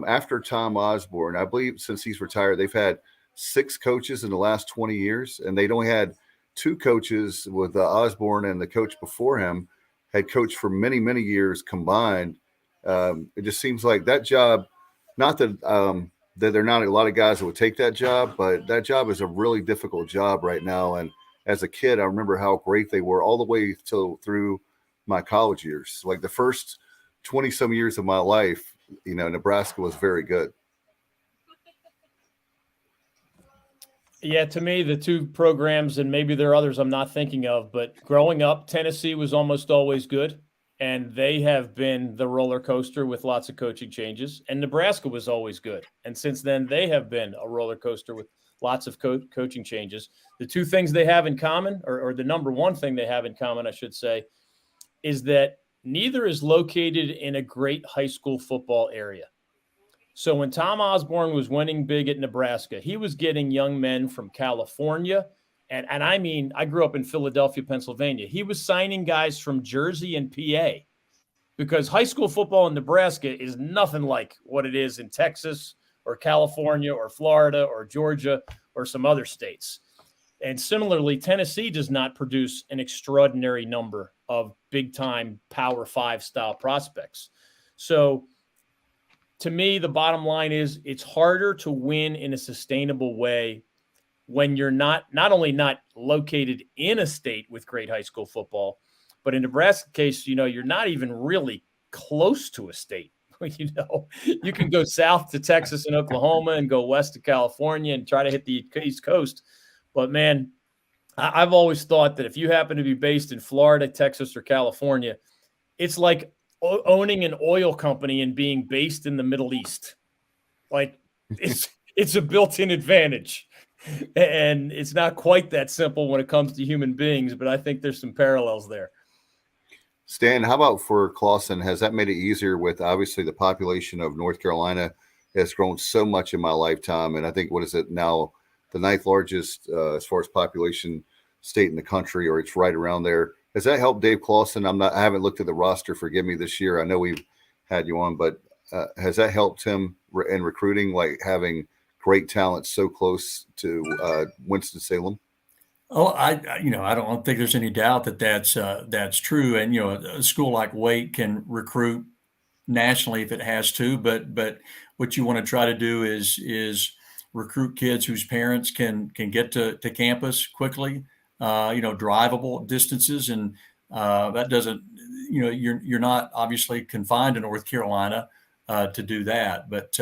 after Tom Osborne, I believe since he's retired, they've had 6 coaches in the last 20 years, and they'd only had 2 coaches with Osborne, and the coach before him had coached for many, many years combined. It just seems like that job, not that that there are not a lot of guys that would take that job, but that job is a really difficult job right now. And as a kid, I remember how great they were all the way through my college years. Like the first 20-some years of my life, Nebraska was very good.
Yeah, to me, the 2 programs, and maybe there are others I'm not thinking of, but growing up, Tennessee was almost always good. and they have been the roller coaster with lots of coaching changes. And Nebraska was always good. And since then, they have been a roller coaster with lots of coaching changes. The two things they have in common, or the number one thing they have in common, I should say, is that neither is located in a great high school football area. So when Tom Osborne was winning big at Nebraska, he was getting young men from California. And I mean, I grew up in Philadelphia, Pennsylvania. He was signing guys from Jersey and PA because high school football in Nebraska is nothing like what it is in Texas or California or Florida or Georgia or some other states. And similarly, Tennessee does not produce an extraordinary number of big-time Power 5 style prospects. So to me, the bottom line is it's harder to win in a sustainable way when you're not only not located in a state with great high school football, but in Nebraska's case, you're not even really close to a state. You can go south to Texas and Oklahoma and go west to California and try to hit the East Coast. But man, I've always thought that if you happen to be based in Florida, Texas, or California, it's like owning an oil company and being based in the Middle East. Like it's a built-in advantage. And it's not quite that simple when it comes to human beings, but I think there's some parallels there.
Stan, how about for Clausen? Has that made it easier with obviously the population of North Carolina has grown so much in my lifetime? And I think, what is it now, the ninth largest as far as population state in the country, or it's right around there. Has that helped Dave Clausen? I haven't looked at the roster, forgive me, this year. I know we've had you on, but has that helped him in recruiting, like having great talent so close to Winston-Salem?
Oh, I don't think there's any doubt that that's true. And a school like Wake can recruit nationally if it has to, but what you want to try to do is recruit kids whose parents can get to campus quickly, drivable distances, and that doesn't, you're not obviously confined to North Carolina to do that, but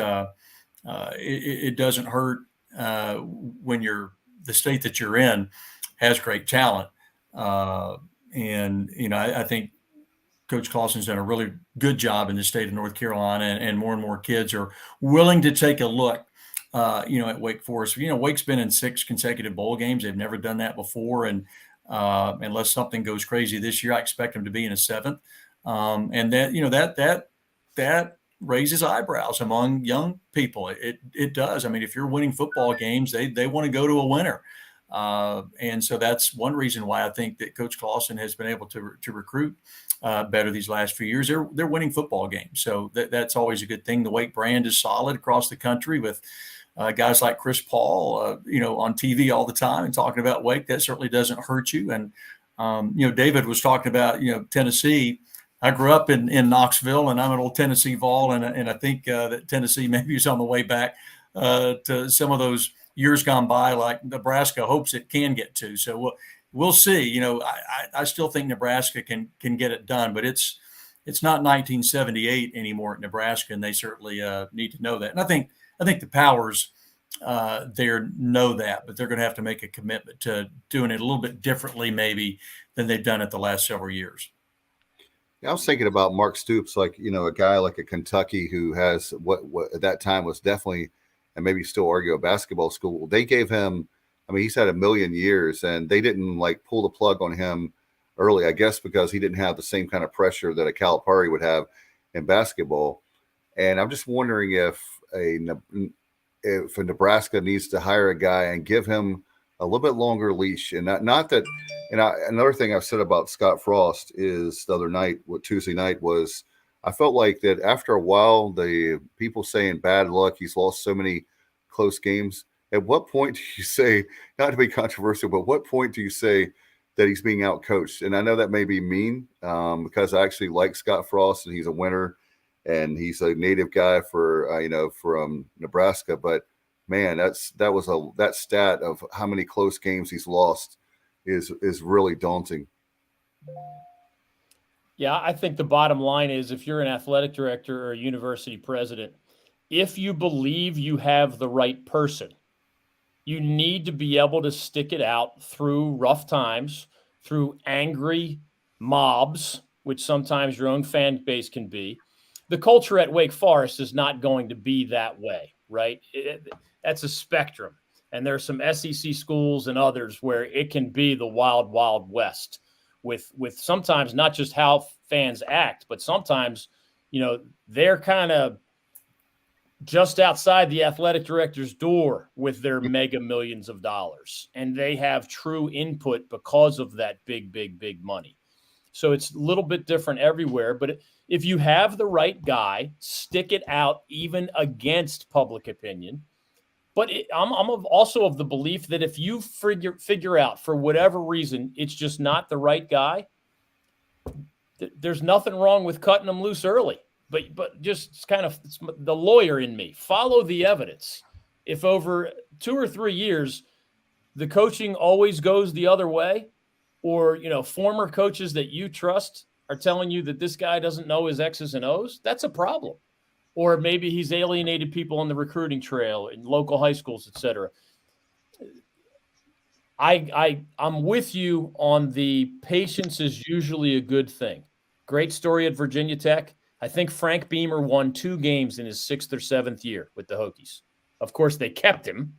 it doesn't hurt when the state that you're in has great talent. And I think Coach Clausen's done a really good job in the state of North Carolina, and more kids are willing to take a look, at Wake Forest. Wake's been in 6 consecutive bowl games. They've never done that before. And unless something goes crazy this year, I expect them to be in a 7th. And that raises eyebrows among young people. It does. I mean, if you're winning football games, they want to go to a winner. And so that's one reason why I think that Coach Clausen has been able to recruit better these last few years. They're winning football games. So that's always a good thing. The Wake brand is solid across the country with guys like Chris Paul, on TV all the time and talking about Wake. That certainly doesn't hurt you. And, David was talking about, Tennessee. I grew up in Knoxville, and I'm an old Tennessee Vol, and I think that Tennessee maybe is on the way back to some of those years gone by, like Nebraska hopes it can get to. So we'll see. I still think Nebraska can get it done, but it's not 1978 anymore at Nebraska, and they certainly need to know that. And I think the powers there know that, but they're going to have to make a commitment to doing it a little bit differently, maybe, than they've done it the last several years.
Yeah, I was thinking about Mark Stoops, like, a guy like a Kentucky who has what at that time was definitely, and maybe still argue, a basketball school. They gave him, he's had a million years, and they didn't like pull the plug on him early, I guess, because he didn't have the same kind of pressure that a Calipari would have in basketball. And I'm just wondering if a Nebraska needs to hire a guy and give him a little bit longer leash. And not that, another thing I've said about Scott Frost is the other night, Tuesday night, was I felt like that after a while, the people saying bad luck, he's lost so many close games. At what point do you say, not to be controversial, but what point do you say that he's being outcoached? And I know that may be mean because I actually like Scott Frost, and he's a winner, and he's a native guy from Nebraska. But man, that stat of how many close games he's lost is really daunting.
Yeah, I think the bottom line is, if you're an athletic director or a university president, if you believe you have the right person, you need to be able to stick it out through rough times, through angry mobs, which sometimes your own fan base can be. The culture at Wake Forest is not going to be that way, right? That's a spectrum. And there are some SEC schools and others where it can be the wild, wild west with sometimes not just how fans act, but sometimes, they're kind of just outside the athletic director's door with their mega millions of dollars. And they have true input because of that big, big, big money. So it's a little bit different everywhere. But if you have the right guy, stick it out even against public opinion. But I'm also of the belief that if you figure out for whatever reason it's just not the right guy, there's nothing wrong with cutting them loose early. But just kind of the lawyer in me, follow the evidence. If over 2 or 3 years the coaching always goes the other way, or former coaches that you trust are telling you that this guy doesn't know his X's and O's, that's a problem. Or maybe he's alienated people on the recruiting trail in local high schools, et cetera. I'm with you on the patience is usually a good thing. Great story at Virginia Tech. I think Frank Beamer won 2 games in his 6th or 7th year with the Hokies. Of course, they kept him.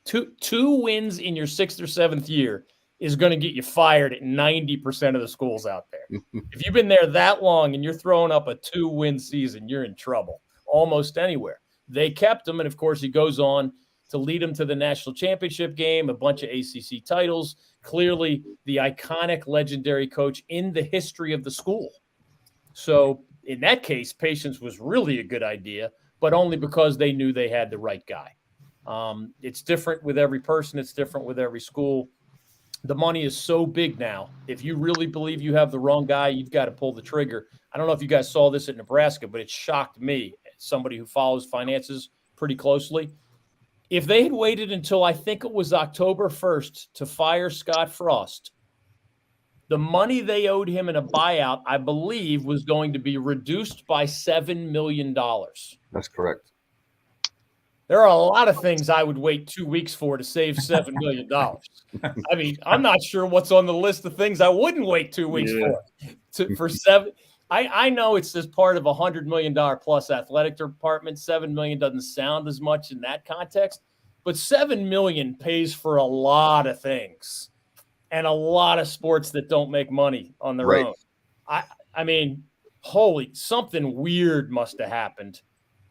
Two wins in your 6th or 7th year is going to get you fired at 90% of the schools out there. If you've been there that long and you're throwing up a 2-win season, you're in trouble almost anywhere. They kept him, and of course, he goes on to lead them to the national championship game, a bunch of ACC titles. Clearly, the iconic, legendary coach in the history of the school. So in that case, patience was really a good idea, but only because they knew they had the right guy. It's different with every person. It's different with every school. The money is so big now. If you really believe you have the wrong guy, you've got to pull the trigger. I don't know if you guys saw this at Nebraska, but it shocked me, somebody who follows finances pretty closely. If they had waited until I think it was October 1st to fire Scott Frost, the money they owed him in a buyout, I believe, was going to be reduced by $7 million.
That's correct.
There are a lot of things I would wait 2 weeks for to save $7 million. I mean, I'm not sure what's on the list of things I wouldn't wait 2 weeks for seven. I know it's just part of a $100 million plus athletic department. $7 million doesn't sound as much in that context, but $7 million pays for a lot of things. And a lot of sports that don't make money on their own. I mean, something weird must have happened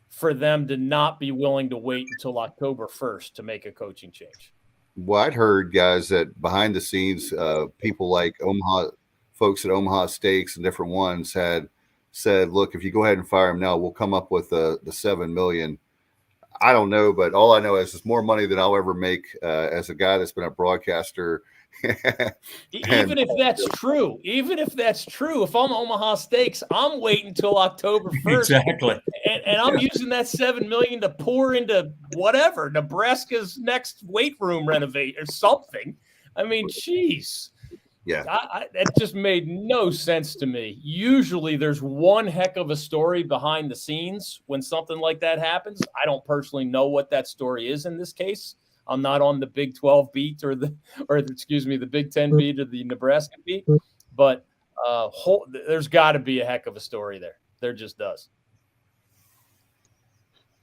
for them to not be willing to wait until October 1st to make a coaching change.
Well, I'd heard, guys, that behind the scenes, people like folks at Omaha Steaks and different ones had said, look, if you go ahead and fire him now, we'll come up with the $7 million. I don't know, but all I know is it's more money than I'll ever make as a guy that's been a broadcaster.
Even if that's true, if I'm Omaha Steaks, I'm waiting till October 1st.
Exactly.
And I'm using that $7 million to pour into whatever, Nebraska's next weight room renovate or something. I mean, geez.
Yeah.
That just made no sense to me. Usually there's one heck of a story behind the scenes when something like that happens. I don't personally know what that story is in this case. I'm not on the Big 12 beat or the Big 10 beat or the Nebraska beat, but there's got to be a heck of a story there. There just does.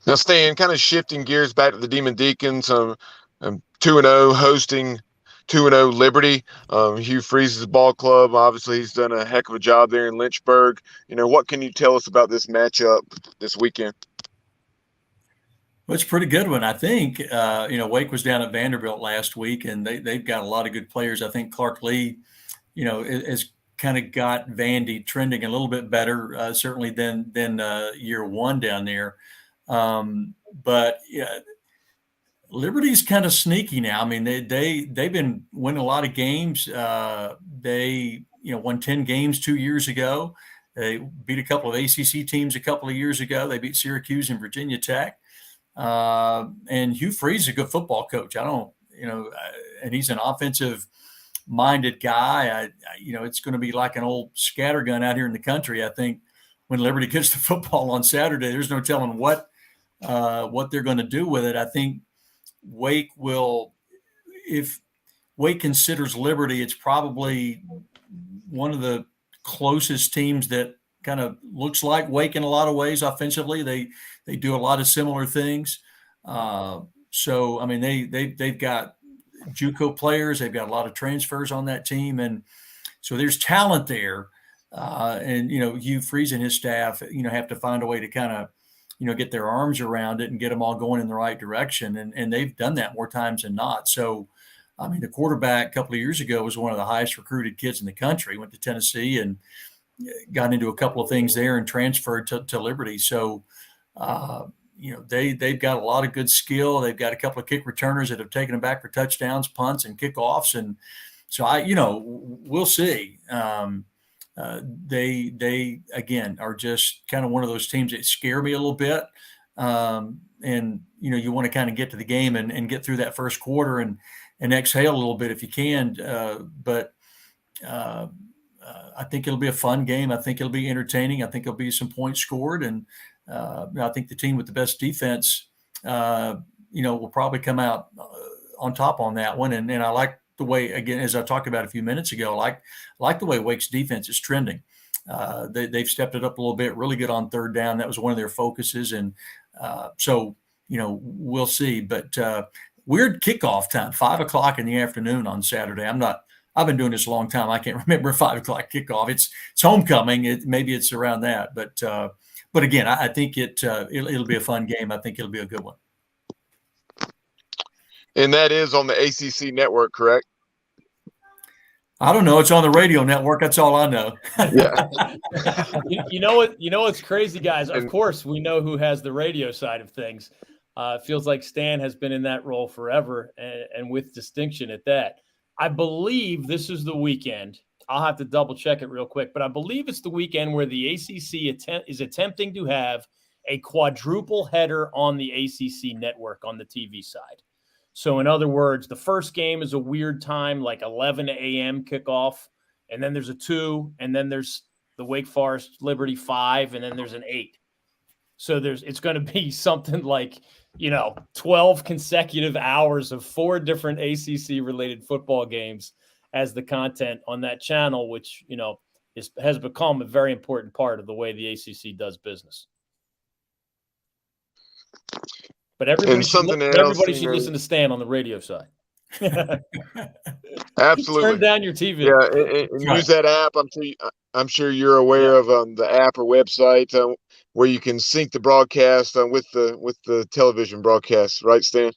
Now, Stan, kind of shifting gears back to the Demon Deacons, 2-0 hosting 2-0 Liberty. Hugh Freeze's ball club. Obviously, he's done a heck of a job there in Lynchburg. What can you tell us about this matchup this weekend?
Well, it's a pretty good one, I think. Wake was down at Vanderbilt last week, and they've got a lot of good players. I think Clark Lee, has kind of got Vandy trending a little bit better, certainly than year one down there. But Liberty's kind of sneaky now. I mean, they've been winning a lot of games. They won 10 games 2 years ago. They beat a couple of ACC teams a couple of years ago. They beat Syracuse and Virginia Tech. And Hugh Freeze is a good football coach. And he's an offensive-minded guy. It's going to be like an old scattergun out here in the country. I think when Liberty gets the football on Saturday, there's no telling what they're going to do with it. I think Wake will, if Wake considers Liberty, it's probably one of the closest teams that kind of looks like Wake in a lot of ways offensively. They do a lot of similar things. So I mean, they've got JUCO players. They've got a lot of transfers on that team, and so there's talent there. And Hugh Freeze and his staff, have to find a way to kind of, get their arms around it and get them all going in the right direction. And they've done that more times than not. So, I mean, the quarterback a couple of years ago was one of the highest recruited kids in the country. Went to Tennessee and got into a couple of things there and transferred to Liberty. So, they've got a lot of good skill. They've got a couple of kick returners that have taken them back for touchdowns, punts, and kickoffs. And so we'll see. They again are just kind of one of those teams that scare me a little bit. And you want to kind of get to the game and get through that first quarter and exhale a little bit if you can. But I think it'll be a fun game. I think it'll be entertaining. I think there'll be some points scored, and I think the team with the best defense, will probably come out on top on that one. And I like the way, again, as I talked about a few minutes ago, I like the way Wake's defense is trending. They've stepped it up a little bit, really good on third down. That was one of their focuses. And so we'll see. But weird kickoff time, 5:00 in the afternoon on Saturday. I've been doing this a long time. I can't remember a 5:00 kickoff. It's homecoming. Maybe it's around that. But again, I think it'll be a fun game. I think it'll be a good one.
And that is on the ACC network, correct?
I don't know. It's on the radio network. That's all I know.
Yeah.
You know what's crazy, guys? Of course, we know who has the radio side of things. It feels like Stan has been in that role forever, and with distinction at that. I believe this is the weekend. I'll have to double check it real quick, but I believe it's the weekend where the ACC is attempting to have a quadruple header on the ACC network on the TV side. So in other words, the first game is a weird time, like 11 a.m. kickoff, and then there's a 2, and then there's the Wake Forest Liberty 5, and then there's an 8. So it's going to be something like, 12 consecutive hours of 4 different ACC-related football games as the content on that channel, which, has become a very important part of the way the ACC does business. But everybody should listen to Stan on the radio side.
Absolutely.
Turn down your TV.
Yeah, and use that app. I'm sure you're aware of the app or website where you can sync the broadcast with the television broadcast, right, Stan?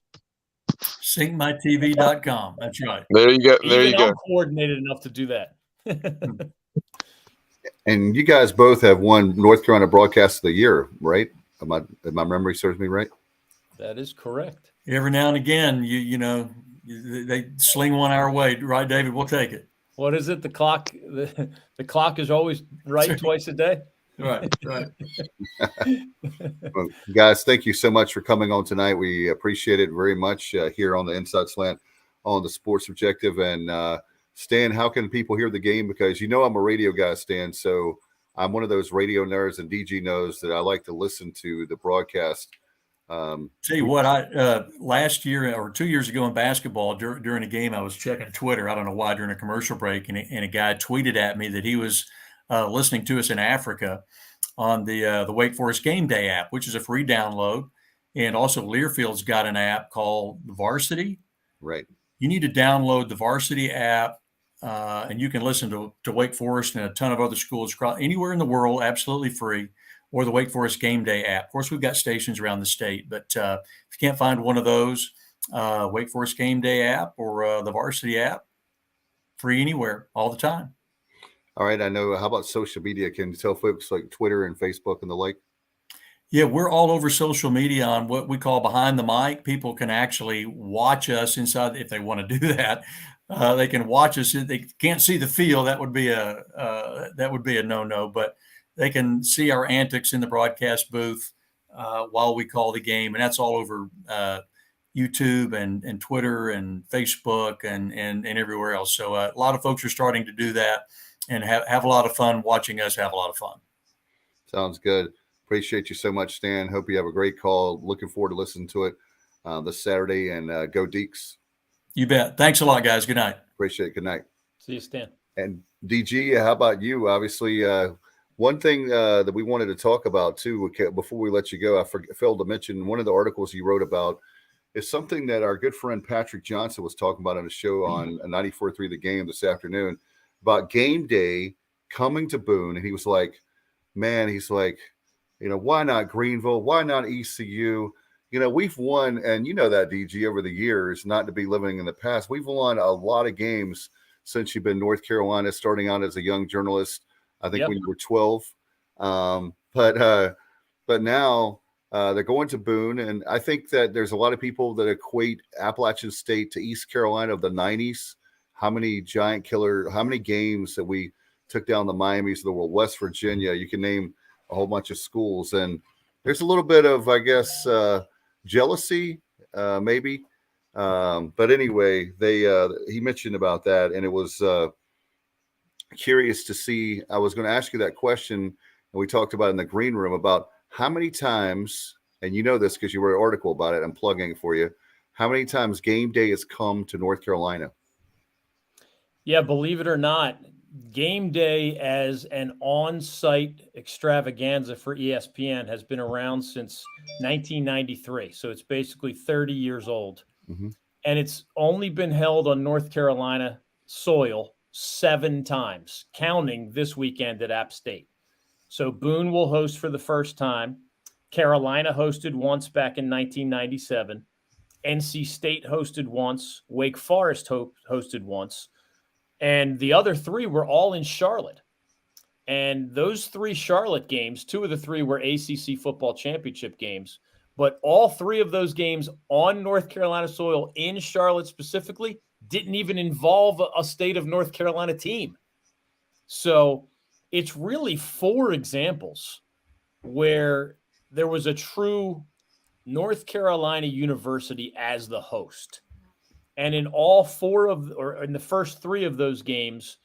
Syncmytv.com. That's right.
There you go. There you go.
I'm coordinated enough to do that.
And you guys both have won North Carolina Broadcast of the Year, right? If my memory serves me right.
That is correct.
Every now and again, they sling one our way, right, David? We'll take it.
What is it? The clock is always right twice a day.
Right.
Well, guys, thank you so much for coming on tonight. We appreciate it very much here on the Inside Slant on the Sports Objective. And Stan, how can people hear the game? Because I'm a radio guy, Stan, so I'm one of those radio nerds, and DG knows that I like to listen to the broadcast.
Tell you what, I last year or 2 years ago in basketball during a game, I was checking Twitter. I don't know why, during a commercial break, and a guy tweeted at me that he was listening to us in Africa on the Wake Forest Game Day app, which is a free download, and also Learfield's got an app called Varsity.
Right.
You need to download the Varsity app, and you can listen to Wake Forest and a ton of other schools anywhere in the world, absolutely free. Or the Wake Forest Game Day app. Of course, we've got stations around the state, but if you can't find one of those, Wake Forest Game Day app or the Varsity app, free anywhere, all the time.
All right. I know. How about social media? Can you tell folks like Twitter and Facebook and the like?
Yeah, we're all over social media on what we call Behind the Mic. People can actually watch us inside if they want to do that. They can watch us. They can't see the field. That would be a no-no, but they can see our antics in the broadcast booth while we call the game. And that's all over YouTube and Twitter and Facebook and everywhere else. So a lot of folks are starting to do that and have a lot of fun watching us have a lot of fun.
Sounds good. Appreciate you so much, Stan. Hope you have a great call. Looking forward to listening to it this Saturday. And go Deeks.
You bet. Thanks a lot, guys. Good night.
Appreciate it. Good night.
See you, Stan.
And DG, how about you? Obviously, one thing that we wanted to talk about too, before we let you go, I failed to mention one of the articles you wrote about is something that our good friend Patrick Johnson was talking about on a show on 94.3 The Game this afternoon about game day coming to Boone. And he was like, man, he's like, why not Greenville? Why not ECU? We've won, and you know that, DG, over the years, not to be living in the past, we've won a lot of games since you've been North Carolina, starting out as a young journalist, I think when you were 12. But now they're going to Boone, and I think that there's a lot of people that equate Appalachian State to East Carolina of the 90s. How many games that we took down the Miamis of the world, West Virginia, you can name a whole bunch of schools. And there's a little bit of, I guess, jealousy, maybe. But anyway, he mentioned about that, and it was curious to see. I was going to ask you that question, and we talked about it in the green room about how many times, and you know this because you wrote an article about it, I'm plugging it for you, how many times game day has come to North Carolina?
Yeah, believe it or not, game day as an on-site extravaganza for ESPN has been around since 1993. So it's basically 30 years old.
Mm-hmm.
And it's only been held on North Carolina soil 7 times, counting this weekend at App State. So Boone will host for the first time. Carolina hosted once back in 1997. NC State hosted once. Wake Forest hosted once. And the other 3 were all in Charlotte. And those 3 Charlotte games, 2 of the 3 were ACC football championship games. But all 3 of those games on North Carolina soil in Charlotte specifically didn't even involve a state of North Carolina team. So it's really 4 examples where there was a true North Carolina University as the host. And in all 4 or in the first 3 of those games,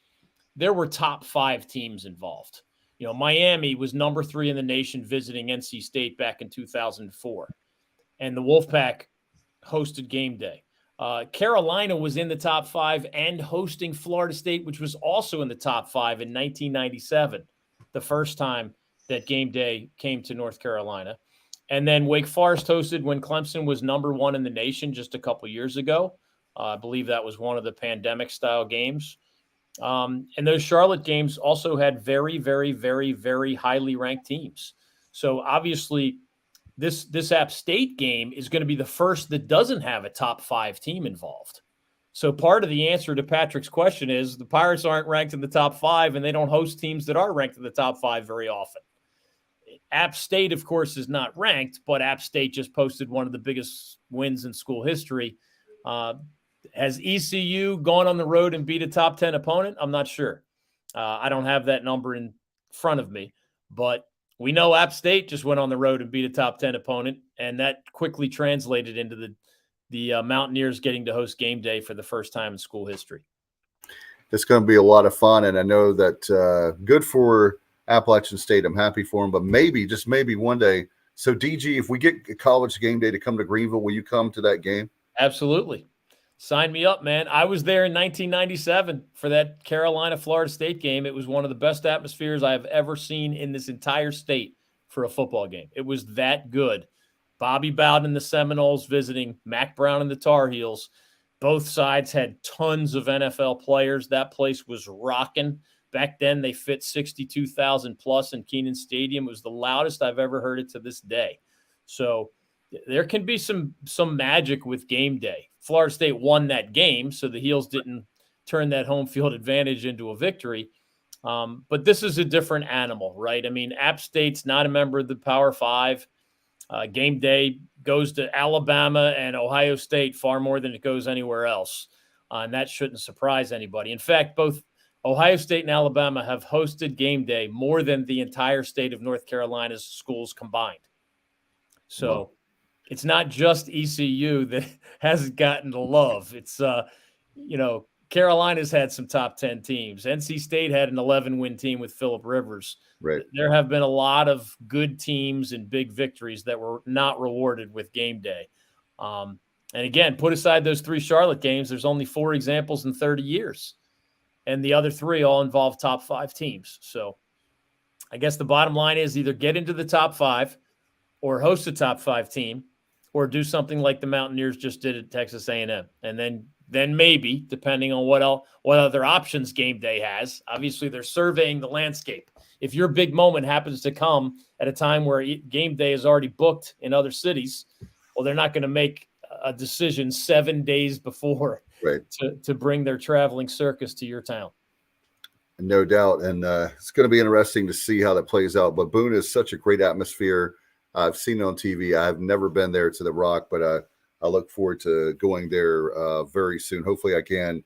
there were top 5 teams involved. Miami was number 3 in the nation visiting NC State back in 2004. And the Wolfpack hosted game day. Carolina was in the top 5 and hosting Florida State, which was also in the top 5 in 1997, the first time that game day came to North Carolina. And then Wake Forest hosted when Clemson was number 1 in the nation just a couple years ago. I believe that was one of the pandemic-style games. And those Charlotte games also had very, very, very, very highly ranked teams. So obviously, this App State game is going to be the first that doesn't have a top 5 team involved. So part of the answer to Patrick's question is the Pirates aren't ranked in the top 5, and they don't host teams that are ranked in the top 5 very often. App State, of course, is not ranked, but App State just posted one of the biggest wins in school history. Has ECU gone on the road and beat a top 10 opponent? I'm not sure. I don't have that number in front of me, but we know App State just went on the road and beat a top 10 opponent, and that quickly translated into the Mountaineers getting to host game day for the first time in school history.
It's going to be a lot of fun, and I know that good for Appalachian State. I'm happy for them, but maybe, just maybe one day. So, DG, if we get college game day to come to Greenville, will you come to that game?
Absolutely. Sign me up, man. I was there in 1997 for that Carolina-Florida State game. It was one of the best atmospheres I have ever seen in this entire state for a football game. It was that good. Bobby Bowden and the Seminoles visiting, Mac Brown and the Tar Heels. Both sides had tons of NFL players. That place was rocking. Back then, they fit 62,000 plus in Kenan Stadium. It was the loudest I've ever heard it to this day. So there can be some magic with game day. Florida State won that game, so the Heels didn't turn that home field advantage into a victory. But this is a different animal, right? I mean, App State's not a member of the Power 5. Game day goes to Alabama and Ohio State far more than it goes anywhere else. And that shouldn't surprise anybody. In fact, both Ohio State and Alabama have hosted game day more than the entire state of North Carolina's schools combined. So wow. It's not just ECU that hasn't gotten the love. It's, Carolina's had some top 10 teams. NC State had an 11-win team with Phillip Rivers.
Right.
There have been a lot of good teams and big victories that were not rewarded with game day. And again, put aside those 3 Charlotte games, there's only 4 examples in 30 years. and the other 3 all involve top 5 teams. So I guess the bottom line is either get into the top 5 or host a top 5 team, or do something like the Mountaineers just did at Texas A&M. And then maybe, depending on what other options game day has, obviously they're surveying the landscape. If your big moment happens to come at a time where game day is already booked in other cities, well, they're not going to make a decision 7 days before to bring their traveling circus to your town.
No doubt. And it's going to be interesting to see how that plays out. But Boone is such a great atmosphere. I've seen it on TV. I've never been there to the Rock, but I look forward to going there very soon. Hopefully I can.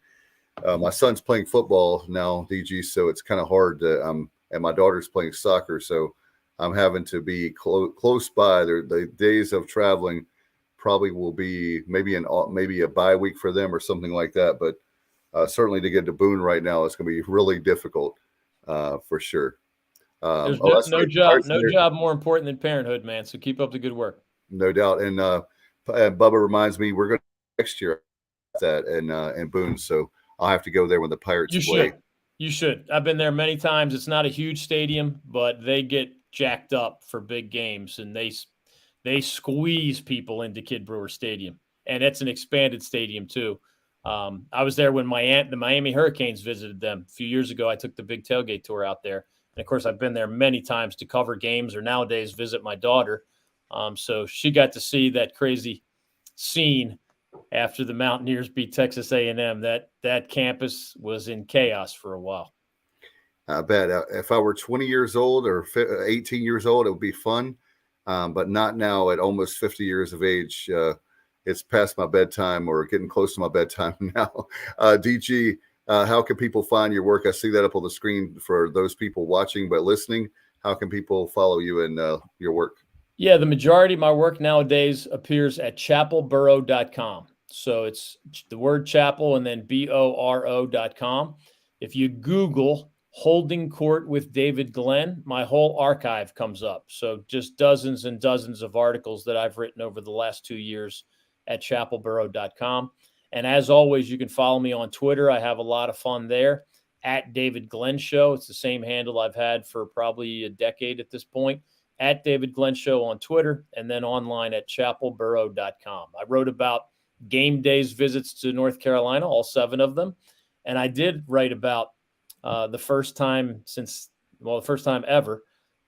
My son's playing football now, DG, so it's kind of hard to and my daughter's playing soccer, so I'm having to be close by. The days of traveling probably will be maybe a bye week for them or something like that. But certainly to get to Boone right now, it's going to be really difficult for sure.
There's no job more important than parenthood, man. So keep up the good work.
No doubt. And Bubba reminds me we're going to next year that in Boone, so I'll have to go there when the Pirates play.
You should. I've been there many times. It's not a huge stadium, but they get jacked up for big games, and they squeeze people into Kid Brewer Stadium, and it's an expanded stadium too. I was there when the Miami Hurricanes visited them a few years ago. I took the big tailgate tour out there, and of course, I've been there many times to cover games or nowadays visit my daughter. So she got to see that crazy scene after the Mountaineers beat Texas A&M. That campus was in chaos for a while.
I bet if I were 20 years old or 18 years old, it would be fun, but not now at almost 50 years of age. It's past my bedtime or getting close to my bedtime now. DG, how can people find your work? I see that up on the screen for those people watching but listening. How can people follow you and your work?
Yeah, the majority of my work nowadays appears at chapelboro.com. So it's the word chapel and then BORO.com. If you Google Holding Court with David Glenn, my whole archive comes up. So just dozens and dozens of articles that I've written over the last 2 years at chapelboro.com. And as always, you can follow me on Twitter. I have a lot of fun there at David Glenn Show. It's the same handle I've had for probably a decade at this point. At David Glenn Show on Twitter, and then online at chapelboro.com. I wrote about game days visits to North Carolina, all 7 of them. And I did write about the first time ever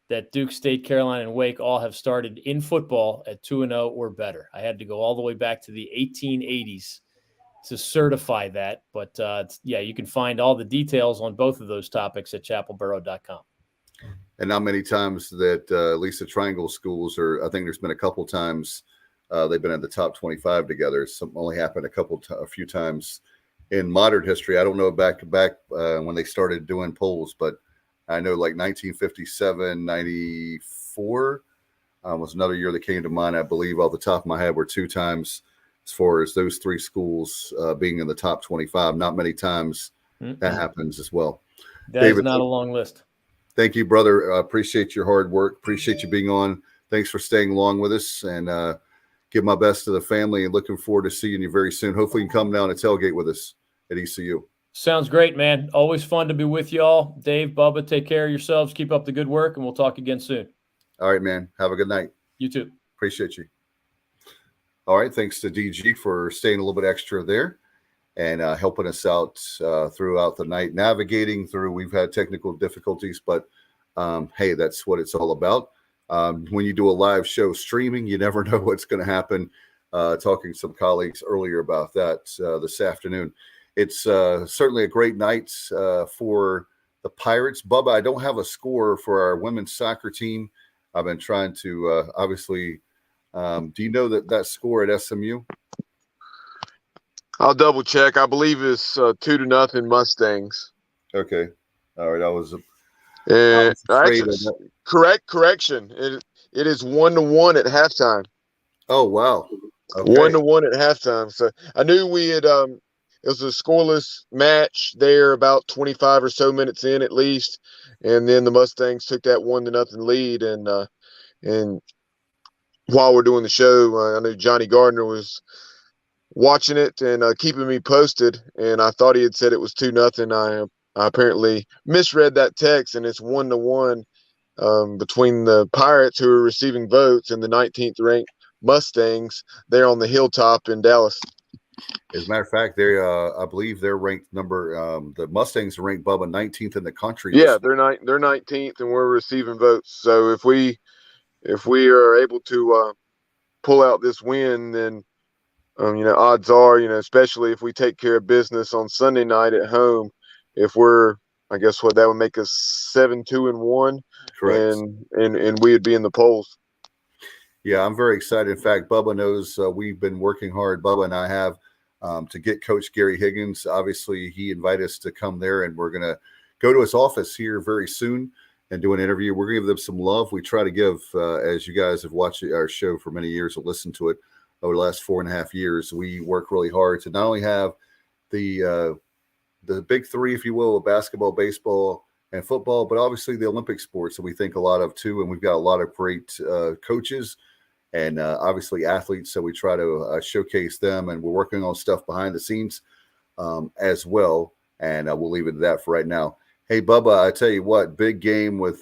that Duke State, Carolina, and Wake all have started in football at 2-0 or better. I had to go all the way back to the 1880s to certify that. But you can find all the details on both of those topics at chapelboro.com.
And not many times that at least the Triangle schools I think there's been a couple times they've been in the top 25 together. Something only happened a few times in modern history. I don't know back when they started doing polls, but I know like 1957, 94 was another year that came to mind. I believe off the top of my head were 2 times as far as those 3 schools being in the top 25. Not many times that happens as well.
That's not a long list.
Thank you, brother. Appreciate your hard work. Appreciate you being on. Thanks for staying along with us, and give my best to the family, and looking forward to seeing you very soon. Hopefully you can come down and tailgate with us at ECU.
Sounds great, man. Always fun to be with y'all. Dave, Bubba, take care of yourselves. Keep up the good work, and we'll talk again soon.
All right, man. Have a good night.
You too.
Appreciate you. All right. Thanks to DG for staying a little bit extra there and helping us out throughout the night, navigating through. We've had technical difficulties, but hey, that's what it's all about. When you do a live show streaming, you never know what's going to happen. Talking to some colleagues earlier about that this afternoon. It's certainly a great night for the Pirates. Bubba, I don't have a score for our women's soccer team. I've been trying to obviously. Do you know that score at SMU?
I'll double check. I believe it's 2-0 Mustangs.
Okay. All right. I was
correction. It is 1-1 at halftime.
Oh, wow. Okay.
1-1 at halftime. So I knew we had it was a scoreless match there about 25 or so minutes in at least. And then the Mustangs took that 1-0 lead. And while we're doing the show, I knew Johnny Gardner was watching it and keeping me posted, and I thought he had said it was 2-0. I I apparently misread that text, and it's 1-1 between the Pirates, who are receiving votes, and the 19th ranked Mustangs. They're on the hilltop in Dallas.
As a matter of fact, I believe they're ranked the Mustangs are ranked, Bubba, 19th in the country.
Yeah, they're 19th, and we're receiving votes. So if we are able to pull out this win, then odds are, especially if we take care of business on Sunday night at home, if we're, I guess what that would make us 7-2-1,
Correct.
and we would be in the polls.
Yeah, I'm very excited. In fact, Bubba knows we've been working hard. Bubba and I have to get Coach Gary Higgins. Obviously, he invited us to come there, and we're going to go to his office here very soon and do an interview. We're going to give them some love. We try to give, as you guys have watched our show for many years or listened to it over the last 4.5 years, we work really hard to not only have the big three, if you will, of basketball, baseball, and football, but obviously the Olympic sports that we think a lot of too. And we've got a lot of great coaches and obviously athletes. So we try to showcase them, and we're working on stuff behind the scenes as well. And we'll leave it at that for right now. Hey, Bubba, I tell you what, big game with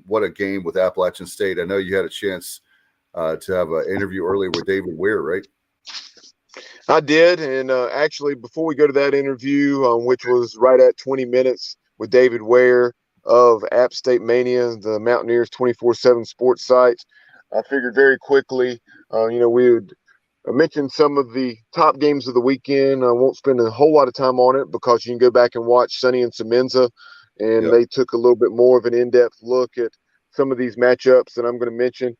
what a game with Appalachian State. I know you had a chance to have an interview earlier with David Ware, right?
I did, and actually, before we go to that interview, which was right at 20 minutes with David Ware of App State Mania, the Mountaineers 24/7 sports site, I figured very quickly, we would mention some of the top games of the weekend. I won't spend a whole lot of time on it because you can go back and watch Sonny and Semenza, and They took a little bit more of an in-depth look at some of these matchups that I'm going to mention,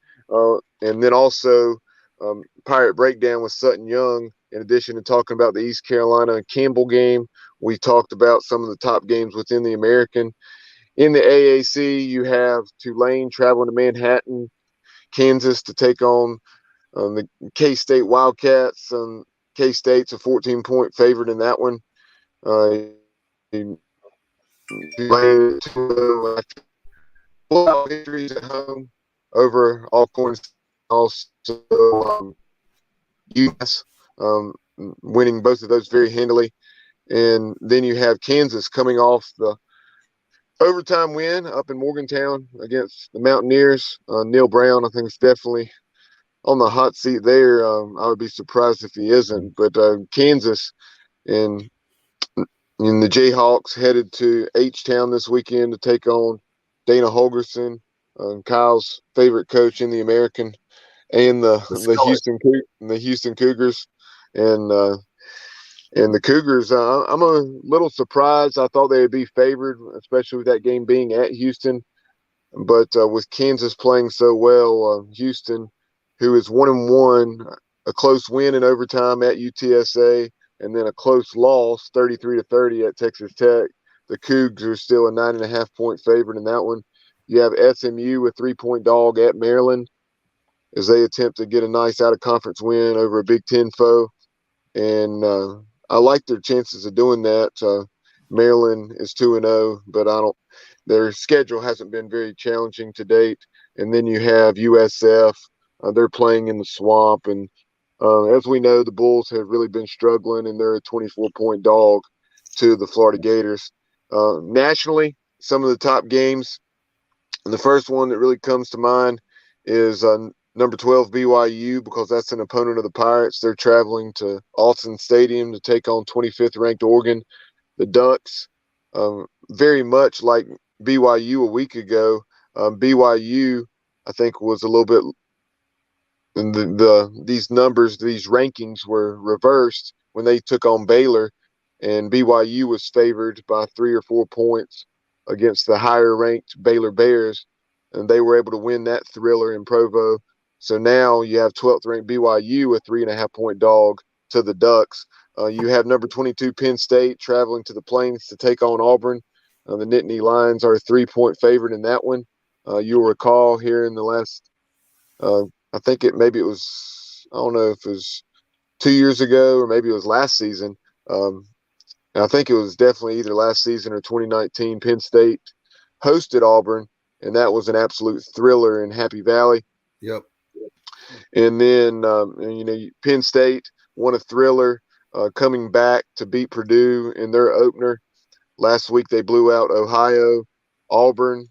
and then also Pirate Breakdown with Sutton Young. In addition to talking about the East Carolina and Campbell game, we talked about some of the top games within the American. In the AAC, you have Tulane traveling to Manhattan, Kansas to take on the K-State Wildcats. K-State's a 14-point favorite in that one. Tulane full victories at home over Alcorn, also UMass, winning both of those very handily. And then you have Kansas coming off the overtime win up in Morgantown against the Mountaineers. Neil Brown, I think, is definitely on the hot seat there. I would be surprised if he isn't. But Kansas and the Jayhawks headed to H-Town this weekend to take on Dana Holgerson, Kyle's favorite coach in the American, and the Houston Cougars. And the Cougars, I'm a little surprised. I thought they would be favored, especially with that game being at Houston. But with Kansas playing so well, Houston, who is 1-1, a close win in overtime at UTSA, and then a close loss, 33-30 at Texas Tech. The Cougs are still a 9.5-point favorite in that one. You have SMU, a 3-point dog at Maryland, as they attempt to get a nice out-of-conference win over a Big Ten foe. And I like their chances of doing that. Maryland is 2-0, but their schedule hasn't been very challenging to date. And then you have USF. They're playing in the swamp. And as we know, the Bulls have really been struggling, and they're a 24-point dog to the Florida Gators. Nationally, some of the top games, and the first one that really comes to mind is number 12 BYU, because that's an opponent of the Pirates. They're traveling to Alton Stadium to take on 25th ranked Oregon. The Ducks, very much like BYU a week ago, BYU, I think, was a little bit, and these numbers, these rankings were reversed when they took on Baylor, and BYU was favored by 3 or 4 points against the higher ranked Baylor Bears, and they were able to win that thriller in Provo. So now you have 12th ranked BYU, a 3.5-point dog to the Ducks. You have number 22 Penn State traveling to the Plains to take on Auburn. The Nittany Lions are a 3-point favorite in that one. You'll recall here in the last, I think maybe it was, I don't know if it was 2 years ago or maybe it was last season. I think it was definitely either last season or 2019. Penn State hosted Auburn, and that was an absolute thriller in Happy Valley.
Yep.
And then, Penn State won a thriller coming back to beat Purdue in their opener. Last week they blew out Ohio. Auburn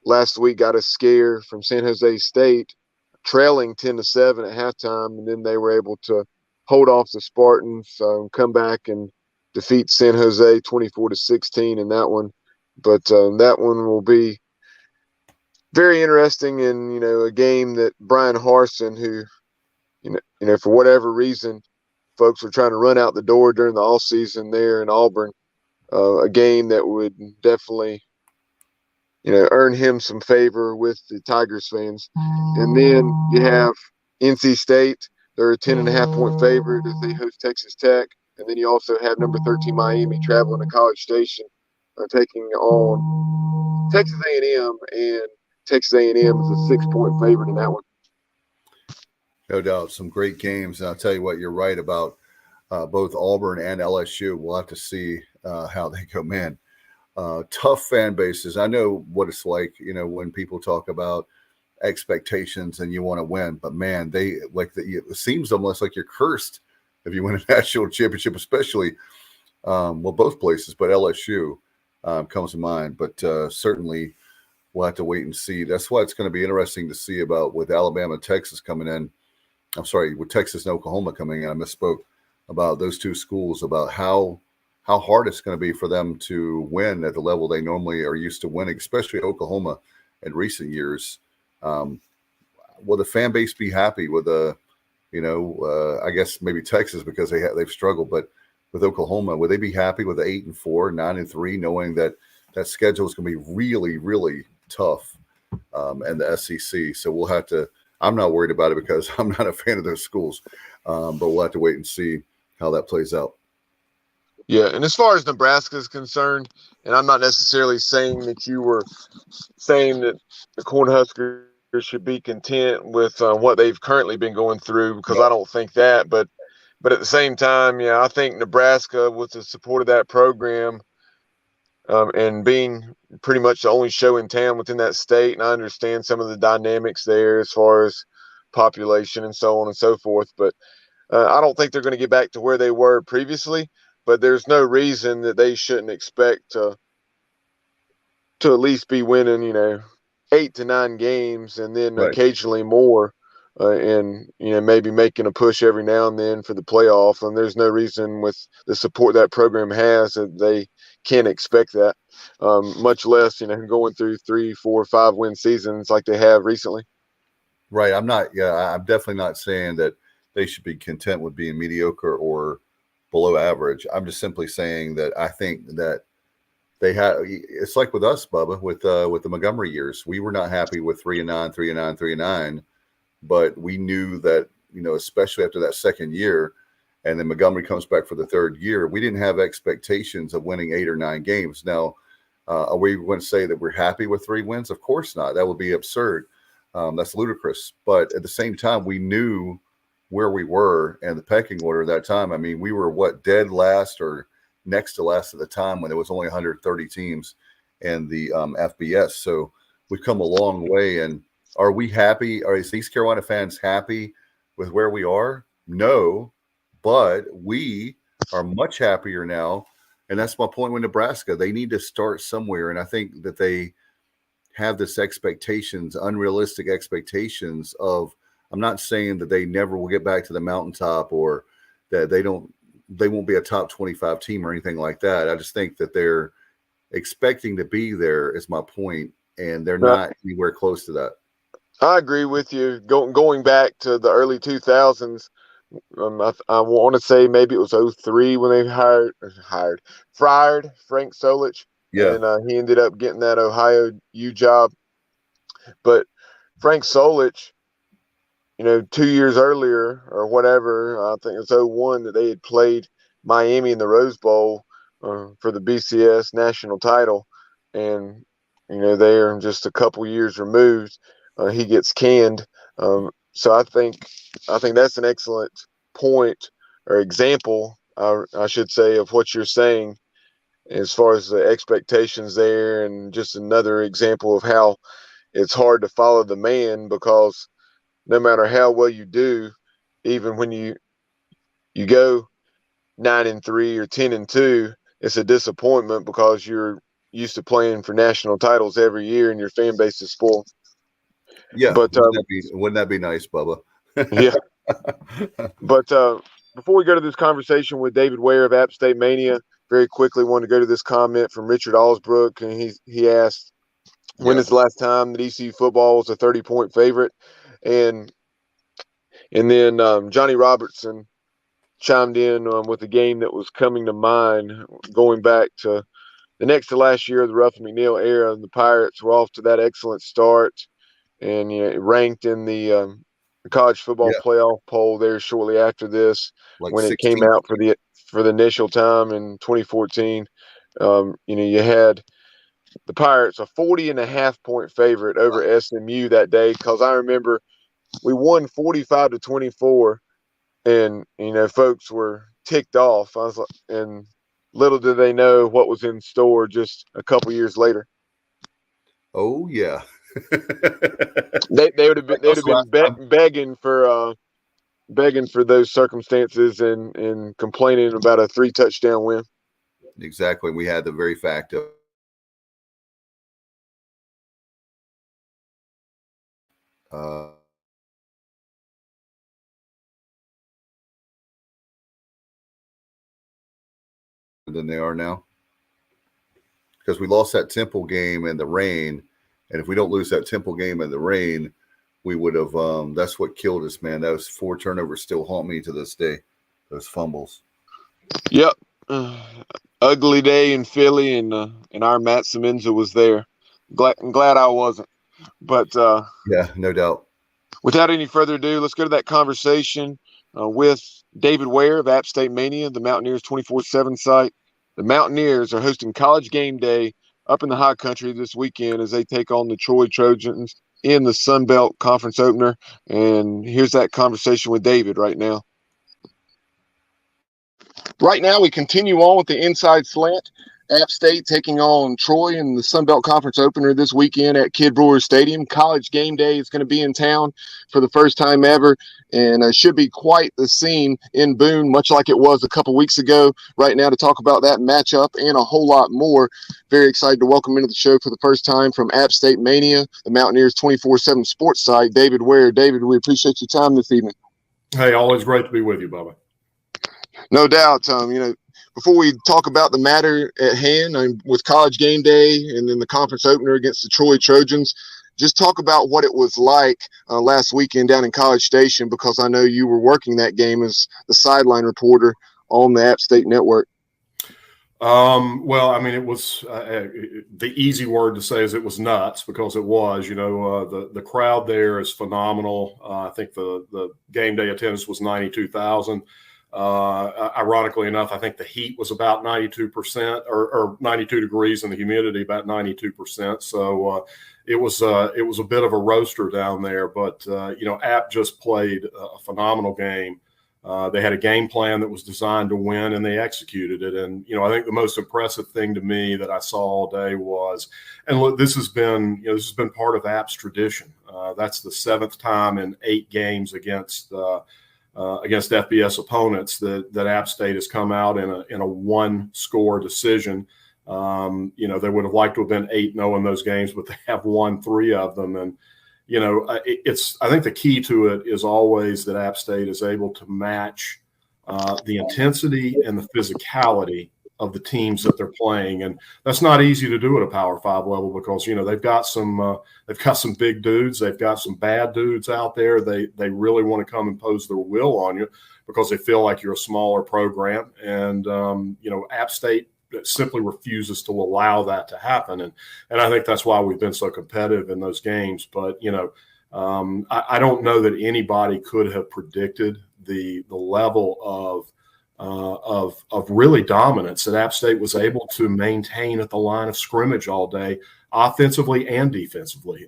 last week got a scare from San Jose State, trailing 10-7 at halftime, and then they were able to hold off the Spartans, come back and defeat San Jose 24-16 in that one. But that one will be very interesting, in a game that Brian Harsin, who for whatever reason, folks were trying to run out the door during the off season there in Auburn, a game that would definitely earn him some favor with the Tigers fans. And then you have NC State. They're a 10.5-point favorite if they host Texas Tech. And then you also have number 13 Miami traveling to College Station, taking on Texas A&M, and Texas A&M is a 6-point favorite in that one.
No doubt, some great games. And I'll tell you what, you're right about both Auburn and LSU. We'll have to see how they go. Man, tough fan bases. I know what it's like, when people talk about expectations and you want to win, but man, it seems almost like you're cursed if you win a national championship, especially, both places, but LSU comes to mind. But certainly we'll have to wait and see. That's why it's going to be interesting to see about with Alabama and Texas coming in. I'm sorry, with Texas and Oklahoma coming in. I misspoke about those two schools, about how hard it's going to be for them to win at the level they normally are used to winning, especially Oklahoma in recent years. Will the fan base be happy with I guess maybe Texas because they've struggled, but with Oklahoma, would they be happy with the 8-4, 9-3, knowing that schedule is going to be really, really tough, and the SEC? So we'll have to. I'm not worried about it because I'm not a fan of those schools, but we'll have to wait and see how that plays out.
Yeah, and as far as Nebraska is concerned, and I'm not necessarily saying that you were saying that the Cornhuskers should be content with what they've currently been going through, because I don't think that. But at the same time, I think Nebraska, with the support of that program, and being pretty much the only show in town within that state, and I understand some of the dynamics there as far as population and so on and so forth, but I don't think they're going to get back to where they were previously. But there's no reason that they shouldn't expect to at least be winning, 8 to 9 games, and then
Right.
occasionally more, and maybe making a push every now and then for the playoff. And there's no reason, with the support that program has, that they can't expect that, much less going through 3, 4, 5 win seasons like they have recently.
Right. I'm definitely not saying that they should be content with being mediocre or below average. I'm just simply saying that I think that it's like with us, Bubba, with the Montgomery years. We were not happy with 3-9, 3-9, 3-9, but we knew that, especially after that second year, and then Montgomery comes back for the third year, we didn't have expectations of winning 8 or 9 games. Now, are we going to say that we're happy with 3 wins? Of course not. That would be absurd. That's ludicrous. But at the same time, we knew where we were and the pecking order at that time. I mean, we were dead last or next to last at the time when there was only 130 teams in the FBS. So we've come a long way. And are we happy? Are East Carolina fans happy with where we are? No, but we are much happier now. And that's my point with Nebraska. They need to start somewhere. And I think that they have this unrealistic expectations of, I'm not saying that they never will get back to the mountaintop or that they won't be a top 25 team or anything like that. I just think that they're expecting to be there is my point, and they're not anywhere close to that.
I agree with you. Going back to the early 2000s, I want to say maybe it was 2003 when they fired Frank Solich.
Yeah.
And he ended up getting that Ohio U job. But Frank Solich, 2 years earlier or whatever, I think it was 2001, that they had played Miami in the Rose Bowl for the BCS national title. And, they're just a couple years removed. He gets canned. So I think that's an excellent point or example, I should say, of what you're saying as far as the expectations there, and just another example of how it's hard to follow the man, because no matter how well you do, even when you go 9-3 or 10-2, it's a disappointment because you're used to playing for national titles every year and your fan base is full.
Yeah,
But
wouldn't that be nice, Bubba?
yeah. But before we go to this conversation with David Ware of App State Mania, very quickly want to go to this comment from Richard Allsbrook, and he asked, when is the last time that ECU football was a 30-point favorite? And then Johnny Robertson chimed in with a game that was coming to mind, going back to the next to last year of the Ruff McNeil era, and the Pirates were off to that excellent start and ranked in the college football playoff poll there shortly after this,
like
when
16.
it came out for the initial time in 2014. You had the Pirates a 40.5-point favorite over SMU that day, because I remember we won 45-24, and folks were ticked off. I was like, and little did they know what was in store just a couple years later.
Oh yeah.
They would have been begging for those circumstances and complaining about a 3-touchdown win.
Exactly. We had the very fact of than they are now, because we lost that Temple game in the rain, and if we don't lose that Temple game in the rain, we would have. That's what killed us, man. Those 4 turnovers still haunt me to this day. Those fumbles.
Yep. Ugly day in Philly, and our Matt Semenza was there. Glad I wasn't. But
yeah, no doubt.
Without any further ado, let's go to that conversation with David Ware of App State Mania, the Mountaineers 24/7 site. The Mountaineers are hosting College Game Day up in the high country this weekend as they take on the Troy Trojans in the Sun Belt Conference opener. And here's that conversation with David right now. Right now, we continue on with the Inside Slant. App State taking on Troy in the Sun Belt Conference opener this weekend at Kid Brewer Stadium. College Game Day is going to be in town for the first time ever, and it should be quite the scene in Boone, much like it was a couple weeks ago. Right now, to talk about that matchup and a whole lot more, very excited to welcome into the show for the first time from App State Mania, the Mountaineers 24/7 sports site, David Ware. David, we appreciate your time this evening.
Hey, always great to be with you, Bubba.
No doubt. Before we talk about the matter at hand with College Game Day and then the conference opener against the Troy Trojans, just talk about what it was like last weekend down in College Station, because I know you were working that game as the sideline reporter on the App State Network.
Well, I mean, it was the easy word to say is it was nuts, because it was. The crowd there is phenomenal. I think the game day attendance was 92,000. Ironically enough, I think the heat was about 92% or 92 degrees and the humidity about 92%. So it was a bit of a roaster down there, but App just played a phenomenal game. They had a game plan that was designed to win, and they executed it. And, I think the most impressive thing to me that I saw all day was, and look, this has been part of App's tradition. That's the 7th time in 8 games against FBS opponents that App State has come out in a 1-score decision. They would have liked to have been 8-0 in those games, but they have won 3 of them. And, I think the key to it is always that App State is able to match the intensity and the physicality of the teams that they're playing, and that's not easy to do at a Power 5 level, because they've got some big dudes, they've got some bad dudes out there. They really want to come and impose their will on you because they feel like you're a smaller program, and App State simply refuses to allow that to happen, and I think that's why we've been so competitive in those games. But I don't know that anybody could have predicted the level of really dominance that App State was able to maintain at the line of scrimmage all day, offensively and defensively.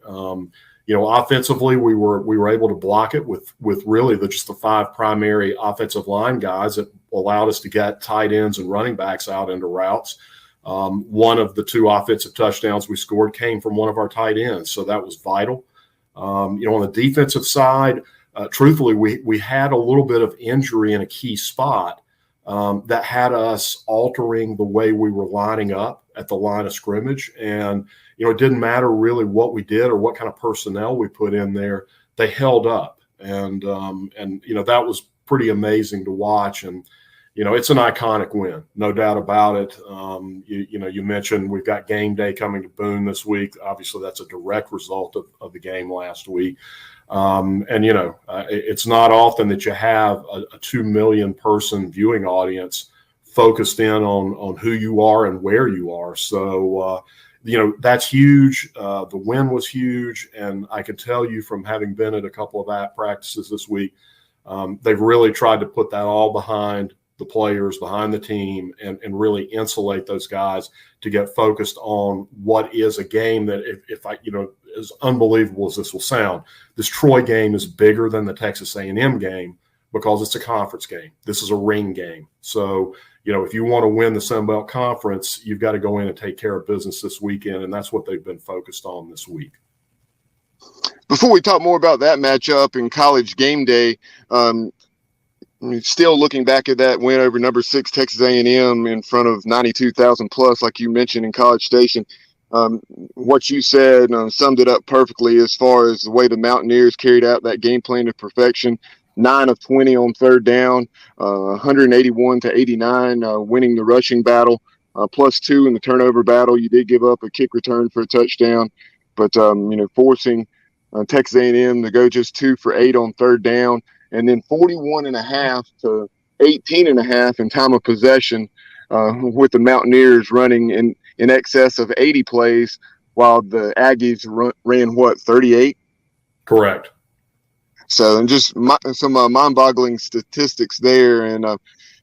Offensively, we were able to block it with really just the 5 primary offensive line guys that allowed us to get tight ends and running backs out into routes. One of the 2 offensive touchdowns we scored came from one of our tight ends, so that was vital. On the defensive side, truthfully, we had a little bit of injury in a key spot. that had us altering the way we were lining up at the line of scrimmage. And, it didn't matter really what we did or what kind of personnel we put in there. They held up. And that was pretty amazing to watch. And, it's an iconic win, no doubt about it. You mentioned we've got game day coming to Boone this week. Obviously, that's a direct result of the game last week. It's not often that you have a 2 million person viewing audience focused in on who you are and where you are. So, that's huge. The win was huge. And I can tell you from having been at a couple of practices this week, they've really tried to put that all behind the players, behind the team, and really insulate those guys to get focused on what is a game that as unbelievable as this will sound, this Troy game is bigger than the Texas A&M game because it's a conference game. This is a ring game. So, if you want to win the Sun Belt Conference, you've got to go in and take care of business this weekend, and that's what they've been focused on this week.
Before we talk more about that matchup in College game day, still looking back at that win over number 6 Texas A&M in front of 92,000 plus, like you mentioned in College Station, what you said summed it up perfectly as far as the way the Mountaineers carried out that game plan to perfection. 9 of 20 on third down, 181 to 89, winning the rushing battle, +2 in the turnover battle. You did give up a kick return for a touchdown, but forcing Texas A&M to go just 2 for 8 on third down. And then 41.5 to 18.5 in time of possession, with the Mountaineers running in excess of 80 plays, while the Aggies ran 38?
Correct.
So, and just some mind-boggling statistics there, and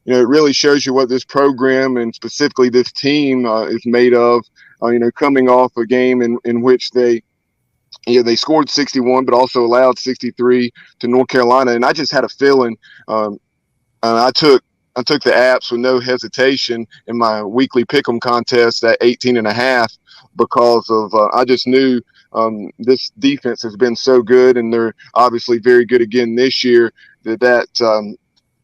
it really shows you what this program and specifically this team is made of. Coming off a game in which they scored 61, but also allowed 63 to North Carolina. And I just had a feeling. I took the apps with no hesitation in my weekly pick'em contest at 18.5 because of I just knew this defense has been so good, and they're obviously very good again this year. That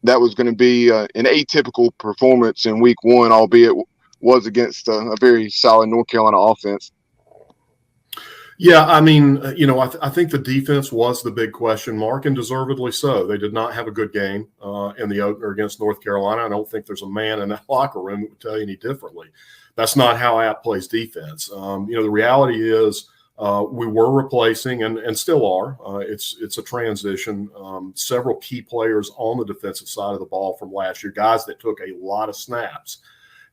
was going to be an atypical performance in week 1, albeit was against a very solid North Carolina offense.
Yeah, I mean, I think the defense was the big question mark, and deservedly so. They did not have a good game in the opener against North Carolina. I don't think there's a man in that locker room that would tell you any differently. That's not how App plays defense. The reality is we were replacing and still are. It's a transition. Several key players on the defensive side of the ball from last year, guys that took a lot of snaps.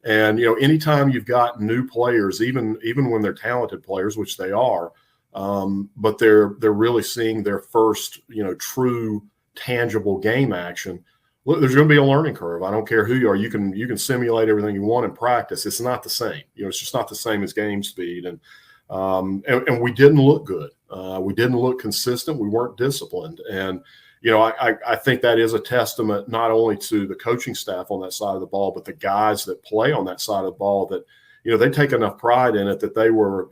And, anytime you've got new players, even when they're talented players, which they are, but they're really seeing their first, true tangible game action. Look, there's going to be a learning curve. I don't care who you are. You can simulate everything you want in practice. It's not the same. It's just not the same as game speed. And we didn't look good. We didn't look consistent. We weren't disciplined. And, I think that is a testament not only to the coaching staff on that side of the ball, but the guys that play on that side of the ball that, they take enough pride in it that they were,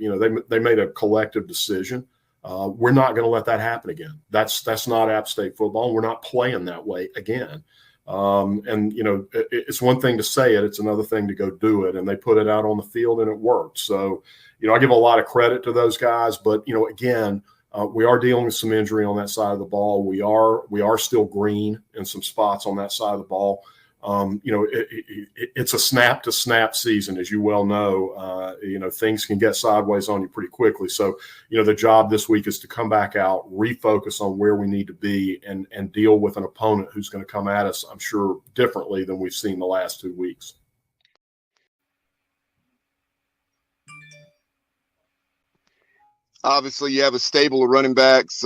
they made a collective decision. We're not going to let that happen again. That's not App State football. We're not playing that way again. It's one thing to say it. It's another thing to go do it. And they put it out on the field and it worked. So, I give a lot of credit to those guys, but, again, we are dealing with some injury on that side of the ball. We are still green in some spots on that side of the ball. It's a snap to snap season, as you well know. Things can get sideways on you pretty quickly. So, the job this week is to come back out, refocus on where we need to be, and deal with an opponent who's going to come at us, I'm sure, differently than we've seen the last 2 weeks.
Obviously, you have a stable of running backs,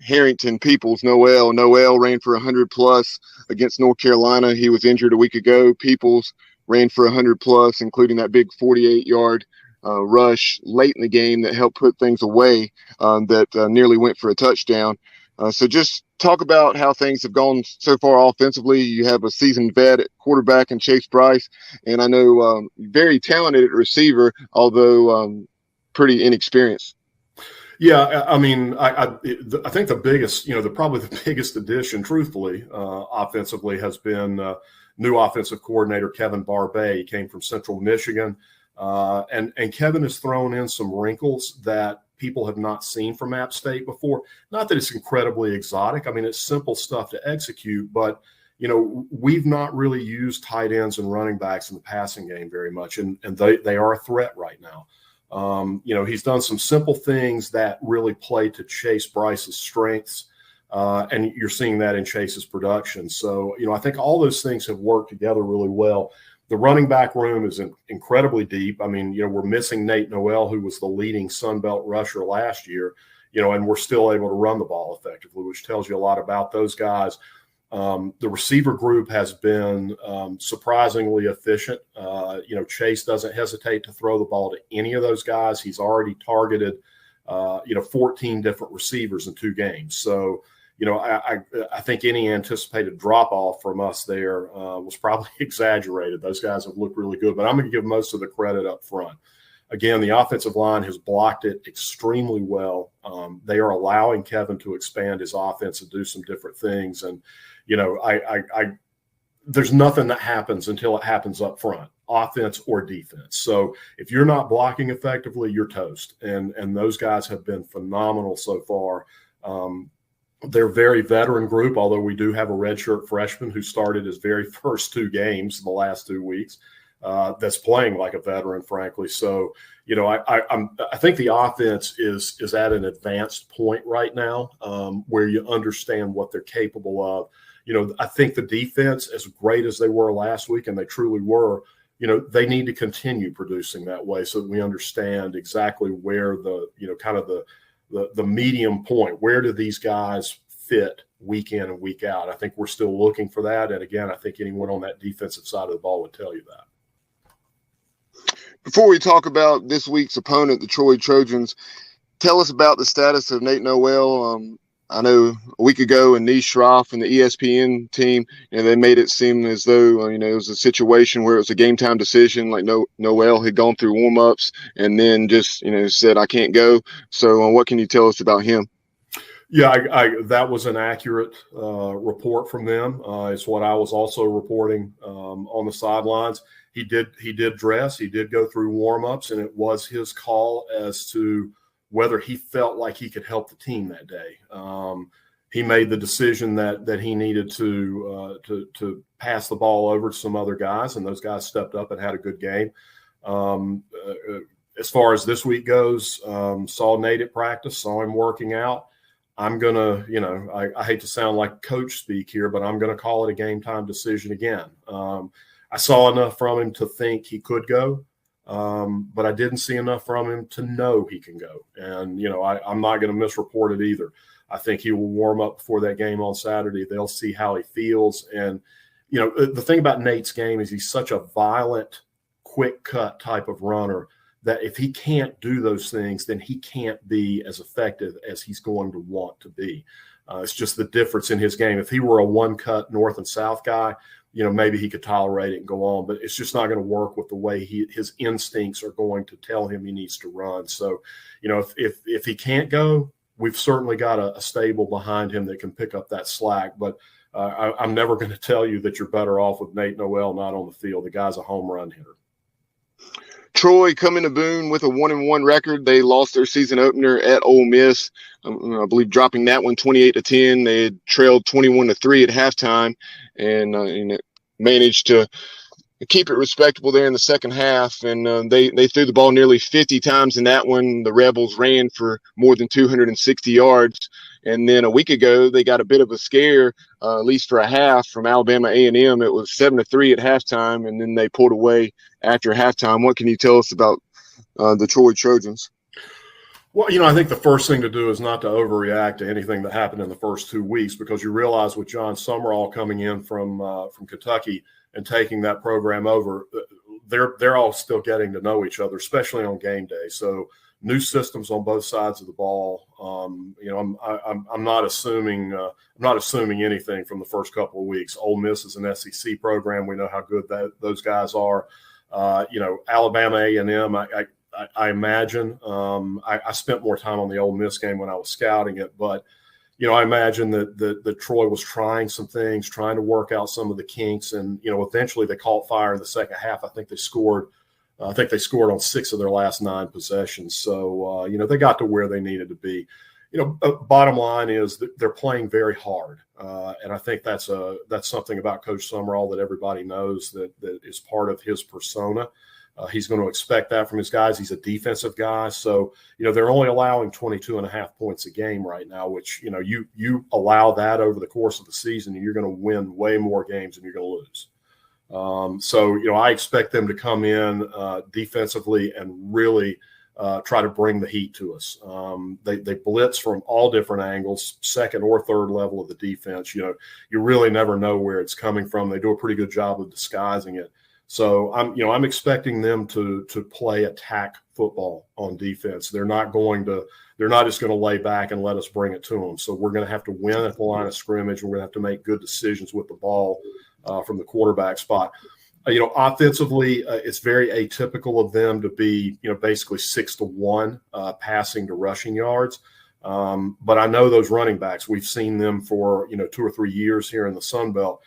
Harrington, Peoples, Noel. Noel ran for 100+ against North Carolina. He was injured a week ago. Peoples ran for 100+, including that big 48-yard rush late in the game that helped put things away, that nearly went for a touchdown. So just talk about how things have gone so far offensively. You have a seasoned vet at quarterback in Chase Bryce, and I know very talented at receiver, although pretty inexperienced.
Yeah, I mean, I think the biggest, probably the biggest addition, truthfully, offensively, has been new offensive coordinator, Kevin Barbay. He came from Central Michigan. And Kevin has thrown in some wrinkles that people have not seen from App State before. Not that it's incredibly exotic. I mean, it's simple stuff to execute, but we've not really used tight ends and running backs in the passing game very much, and they are a threat right now. He's done some simple things that really play to Chase Bryce's strengths, and you're seeing that in Chase's production. So, I think all those things have worked together really well. The running back room is incredibly deep. I mean, we're missing Nate Noel, who was the leading Sun Belt rusher last year, and we're still able to run the ball effectively, which tells you a lot about those guys. The receiver group has been surprisingly efficient. Chase doesn't hesitate to throw the ball to any of those guys. He's already targeted, 14 different receivers in 2 games. So, I think any anticipated drop-off from us there was probably exaggerated. Those guys have looked really good, but I'm going to give most of the credit up front. Again, the offensive line has blocked it extremely well. They are allowing Kevin to expand his offense and do some different things. And, there's nothing that happens until it happens up front, offense or defense. So if you're not blocking effectively, you're toast. And those guys have been phenomenal so far. They're a very veteran group, although we do have a redshirt freshman who started his very first 2 games in the last 2 weeks. That's playing like a veteran, frankly. So, I think the offense is at an advanced point right now where you understand what they're capable of. I think the defense, as great as they were last week, and they truly were, they need to continue producing that way so that we understand exactly where the medium point, where do these guys fit week in and week out. I think we're still looking for that. And again, I think anyone on that defensive side of the ball would tell you that.
Before we talk about this week's opponent, the Troy Trojans, tell us about the status of Nate Noel. I know a week ago, Anish Shroff and the ESPN team, they made it seem as though, it was a situation where it was a game time decision. Like Noel had gone through warm-ups and then just, said, I can't go. So what can you tell us about him?
Yeah, that was an accurate report from them. It's what I was also reporting on the sidelines. He did dress. He did go through warm-ups, and it was his call as to whether he felt like he could help the team that day. He made the decision that he needed to pass the ball over to some other guys, and those guys stepped up and had a good game. As far as this week goes, saw Nate at practice, saw him working out. I'm going to, I hate to sound like coach speak here, but I'm going to call it a game time decision again. I saw enough from him to think he could go. But I didn't see enough from him to know he can go. And, I'm not going to misreport it either. I think he will warm up before that game on Saturday. They'll see how he feels. And, the thing about Nate's game is he's such a violent, quick cut type of runner that if he can't do those things, then he can't be as effective as he's going to want to be. It's just the difference in his game. If he were a one-cut north and south guy, maybe he could tolerate it and go on, but it's just not going to work with the way his instincts are going to tell him he needs to run. So, if he can't go, we've certainly got a stable behind him that can pick up that slack. But I'm never going to tell you that you're better off with Nate Noel not on the field. The guy's a home run hitter.
Troy coming to Boone with a 1-1 record. They lost their season opener at Ole Miss. I believe dropping that one 28-10. They had trailed 21-3 at halftime, and managed to keep it respectable there in the second half. And they threw the ball nearly 50 times in that one. The Rebels ran for more than 260 yards. And then a week ago, they got a bit of a scare, at least for a half, from Alabama A&M. It was 7-3 at halftime, and then they pulled away after halftime. What can you tell us about the Troy Trojans?
Well, I think the first thing to do is not to overreact to anything that happened in the first 2 weeks, because you realize with John Summerall coming in from Kentucky and taking that program over, they're all still getting to know each other, especially on game day. So new systems on both sides of the ball. I'm not assuming anything from the first couple of weeks. Ole Miss is an SEC program. We know how good those guys are. Alabama A&M. I imagine. I spent more time on the Ole Miss game when I was scouting it, but I imagine that Troy was trying some things, trying to work out some of the kinks, and eventually they caught fire in the second half. I think they scored on 6 of their last 9 possessions. So they got to where they needed to be. Bottom line is that they're playing very hard, and I think that's something about Coach Summerall that everybody knows that is part of his persona. He's going to expect that from his guys. He's a defensive guy. So, they're only allowing 22.5 points a game right now, which, you allow that over the course of the season, and you're going to win way more games than you're going to lose. So, I expect them to come in defensively and really try to bring the heat to us. They blitz from all different angles, second or third level of the defense. You really never know where it's coming from. They do a pretty good job of disguising it. So I'm expecting them to play attack football on defense. They're not just going to lay back and let us bring it to them. So we're going to have to win at the line of scrimmage, and we're going to have to make good decisions with the ball from the quarterback spot. Offensively, it's very atypical of them to be, basically 6-1 passing to rushing yards. But I know those running backs. We've seen them for 2 or 3 years here in the Sun Belt.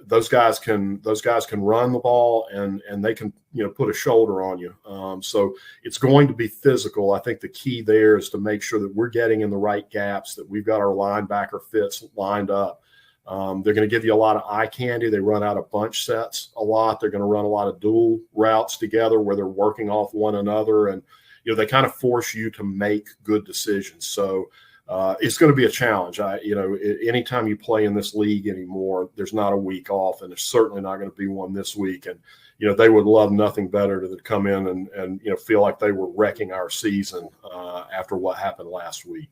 Those guys can run the ball and they can put a shoulder on you. So it's going to be physical. I think the key there is to make sure that we're getting in the right gaps, that we've got our linebacker fits lined up. They're going to give you a lot of eye candy. They run out of bunch sets a lot. They're going to run a lot of dual routes together where they're working off one another, and they kind of force you to make good decisions. So it's going to be a challenge. Anytime you play in this league anymore, there's not a week off, and there's certainly not going to be one this week. And they would love nothing better to come in and feel like they were wrecking our season after what happened last week.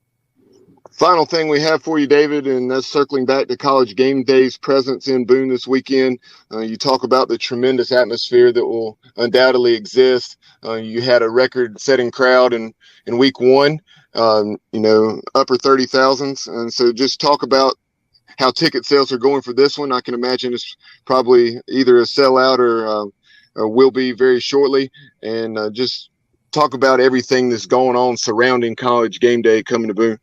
Final thing we have for you, David, and that's circling back to College Game Day's presence in Boone this weekend. You talk about the tremendous atmosphere that will undoubtedly exist. You had a record-setting crowd in week 1, upper 30,000s. And so just talk about how ticket sales are going for this one. I can imagine it's probably either a sellout or will be very shortly. And just talk about everything that's going on surrounding College Game Day coming to Boone.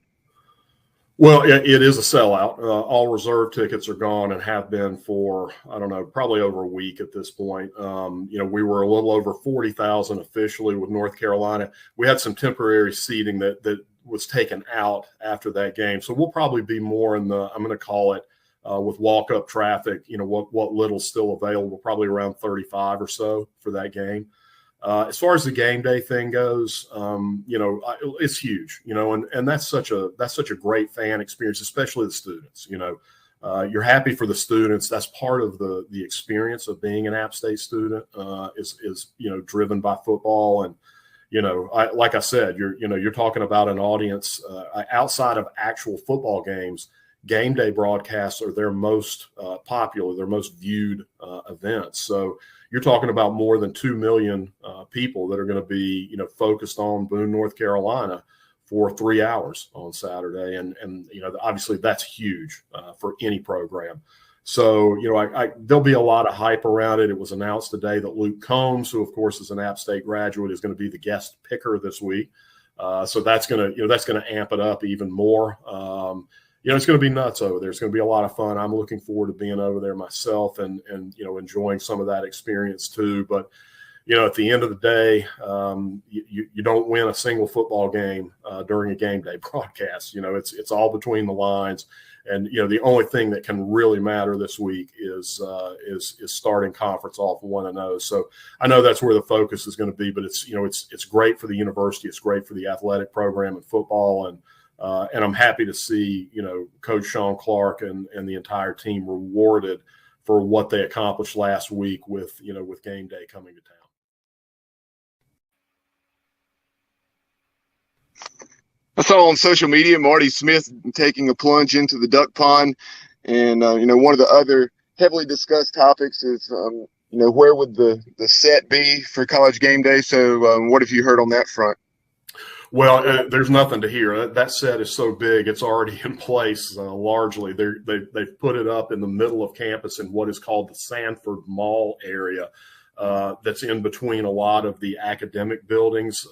Well, it is a sellout. All reserve tickets are gone and have been for, I don't know, probably over a week at this point. We were a little over 40,000 officially with North Carolina. We had some temporary seating that was taken out after that game. So we'll probably be more in the, I'm going to call it, with walk-up traffic, what little's still available, probably around 35 or so for that game. As far as the game day thing goes, it's huge, and that's such a great fan experience, especially the students. You're happy for the students. That's part of the experience of being an App State student, is driven by football. And like I said, you're talking about an audience outside of actual football games. Game day broadcasts are their most popular, their most viewed events. So you're talking about more than 2 million people that are going to be, focused on Boone, North Carolina for 3 hours on Saturday. And obviously that's huge for any program. So, there'll be a lot of hype around it. It was announced today that Luke Combs, who of course is an App State graduate, is going to be the guest picker this week. So that's going to amp it up even more. It's going to be nuts over there. It's going to be a lot of fun. I'm looking forward to being over there myself and enjoying some of that experience too. But, at the end of the day, you don't win a single football game during a game day broadcast. It's all between the lines. And, the only thing that can really matter this week is starting conference off 1-0. So I know that's where the focus is going to be, but it's great for the university. It's great for the athletic program and football. And I'm happy to see, Coach Sean Clark and the entire team rewarded for what they accomplished last week with game day coming to town.
I saw on social media Marty Smith taking a plunge into the duck pond. And, one of the other heavily discussed topics is, where would the set be for College Game Day? So what have you heard on that front?
Well, there's nothing to hear. That set is so big, it's already in place largely. They've put it up in the middle of campus in what is called the Sanford Mall area. that's in between a lot of the academic buildings,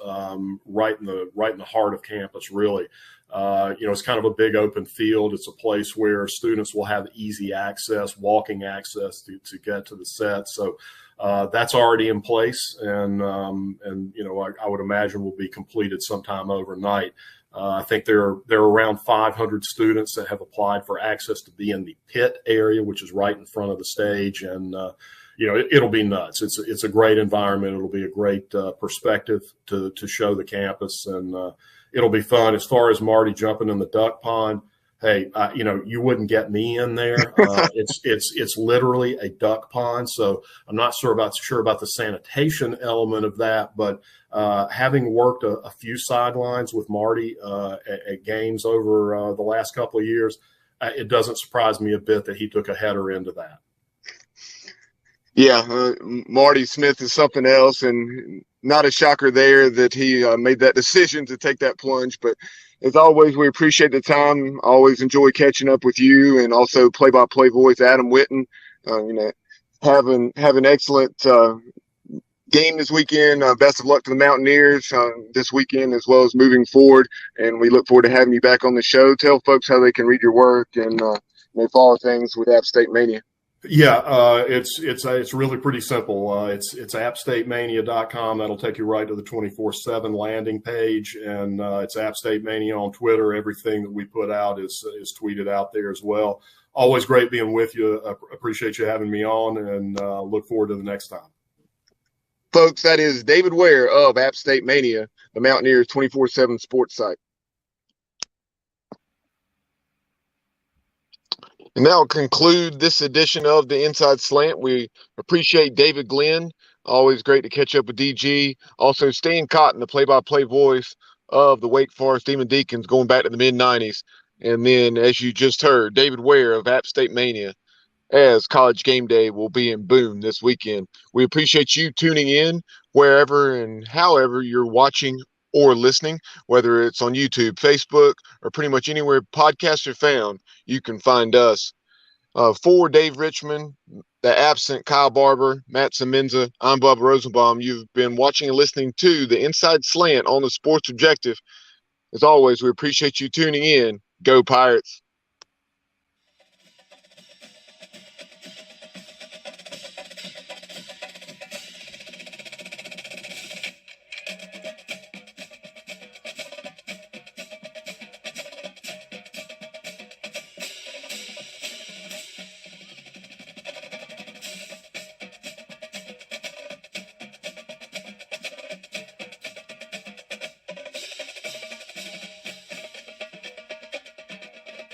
right in the heart of campus, really. It's kind of a big open field. It's a place where students will have easy access, walking access to get to the set. So that's already in place, and I would imagine will be completed sometime overnight. I think there are around 500 students that have applied for access to be in the pit area, which is right in front of the stage, and it'll be nuts. It's a great environment. It'll be a great perspective to show the campus, and it'll be fun. As far as Marty jumping in the duck pond, hey, you wouldn't get me in there. It's literally a duck pond, so I'm not sure about the sanitation element of that, but having worked a few sidelines with Marty at games over the last couple of years, it doesn't surprise me a bit that he took a header into that.
Yeah, Marty Smith is something else, and not a shocker there that he made that decision to take that plunge. But as always, we appreciate the time. Always enjoy catching up with you, and also play-by-play voice Adam Witten. Have an excellent game this weekend. Best of luck to the Mountaineers this weekend, as well as moving forward. And we look forward to having you back on the show. Tell folks how they can read your work and they follow things with App State Mania.
Yeah, it's really pretty simple. It's appstatemania.com. That'll take you right to the 24/7 landing page, and it's App State Mania on Twitter. Everything that we put out is tweeted out there as well. Always great being with you. Appreciate you having me on, and look forward to the next time.
Folks, that is David Ware of App State Mania, the Mountaineers 24/7 sports site. And that'll conclude this edition of the Inside Slant. We appreciate David Glenn. Always great to catch up with DG. Also, Stan Cotton, the play-by-play voice of the Wake Forest Demon Deacons going back to the mid-'90s. And then, as you just heard, David Ware of App State Mania, as College Game Day will be in Boone this weekend. We appreciate you tuning in wherever and however you're watching or listening, whether it's on YouTube, Facebook, or pretty much anywhere podcasts are found, you can find us. For Dave Richmond, the absent Kyle Barber, Matt Semenza, I'm Bubba Rosenbaum. You've been watching and listening to the Inside Slant on the Sports Objective. As always, we appreciate you tuning in. Go Pirates.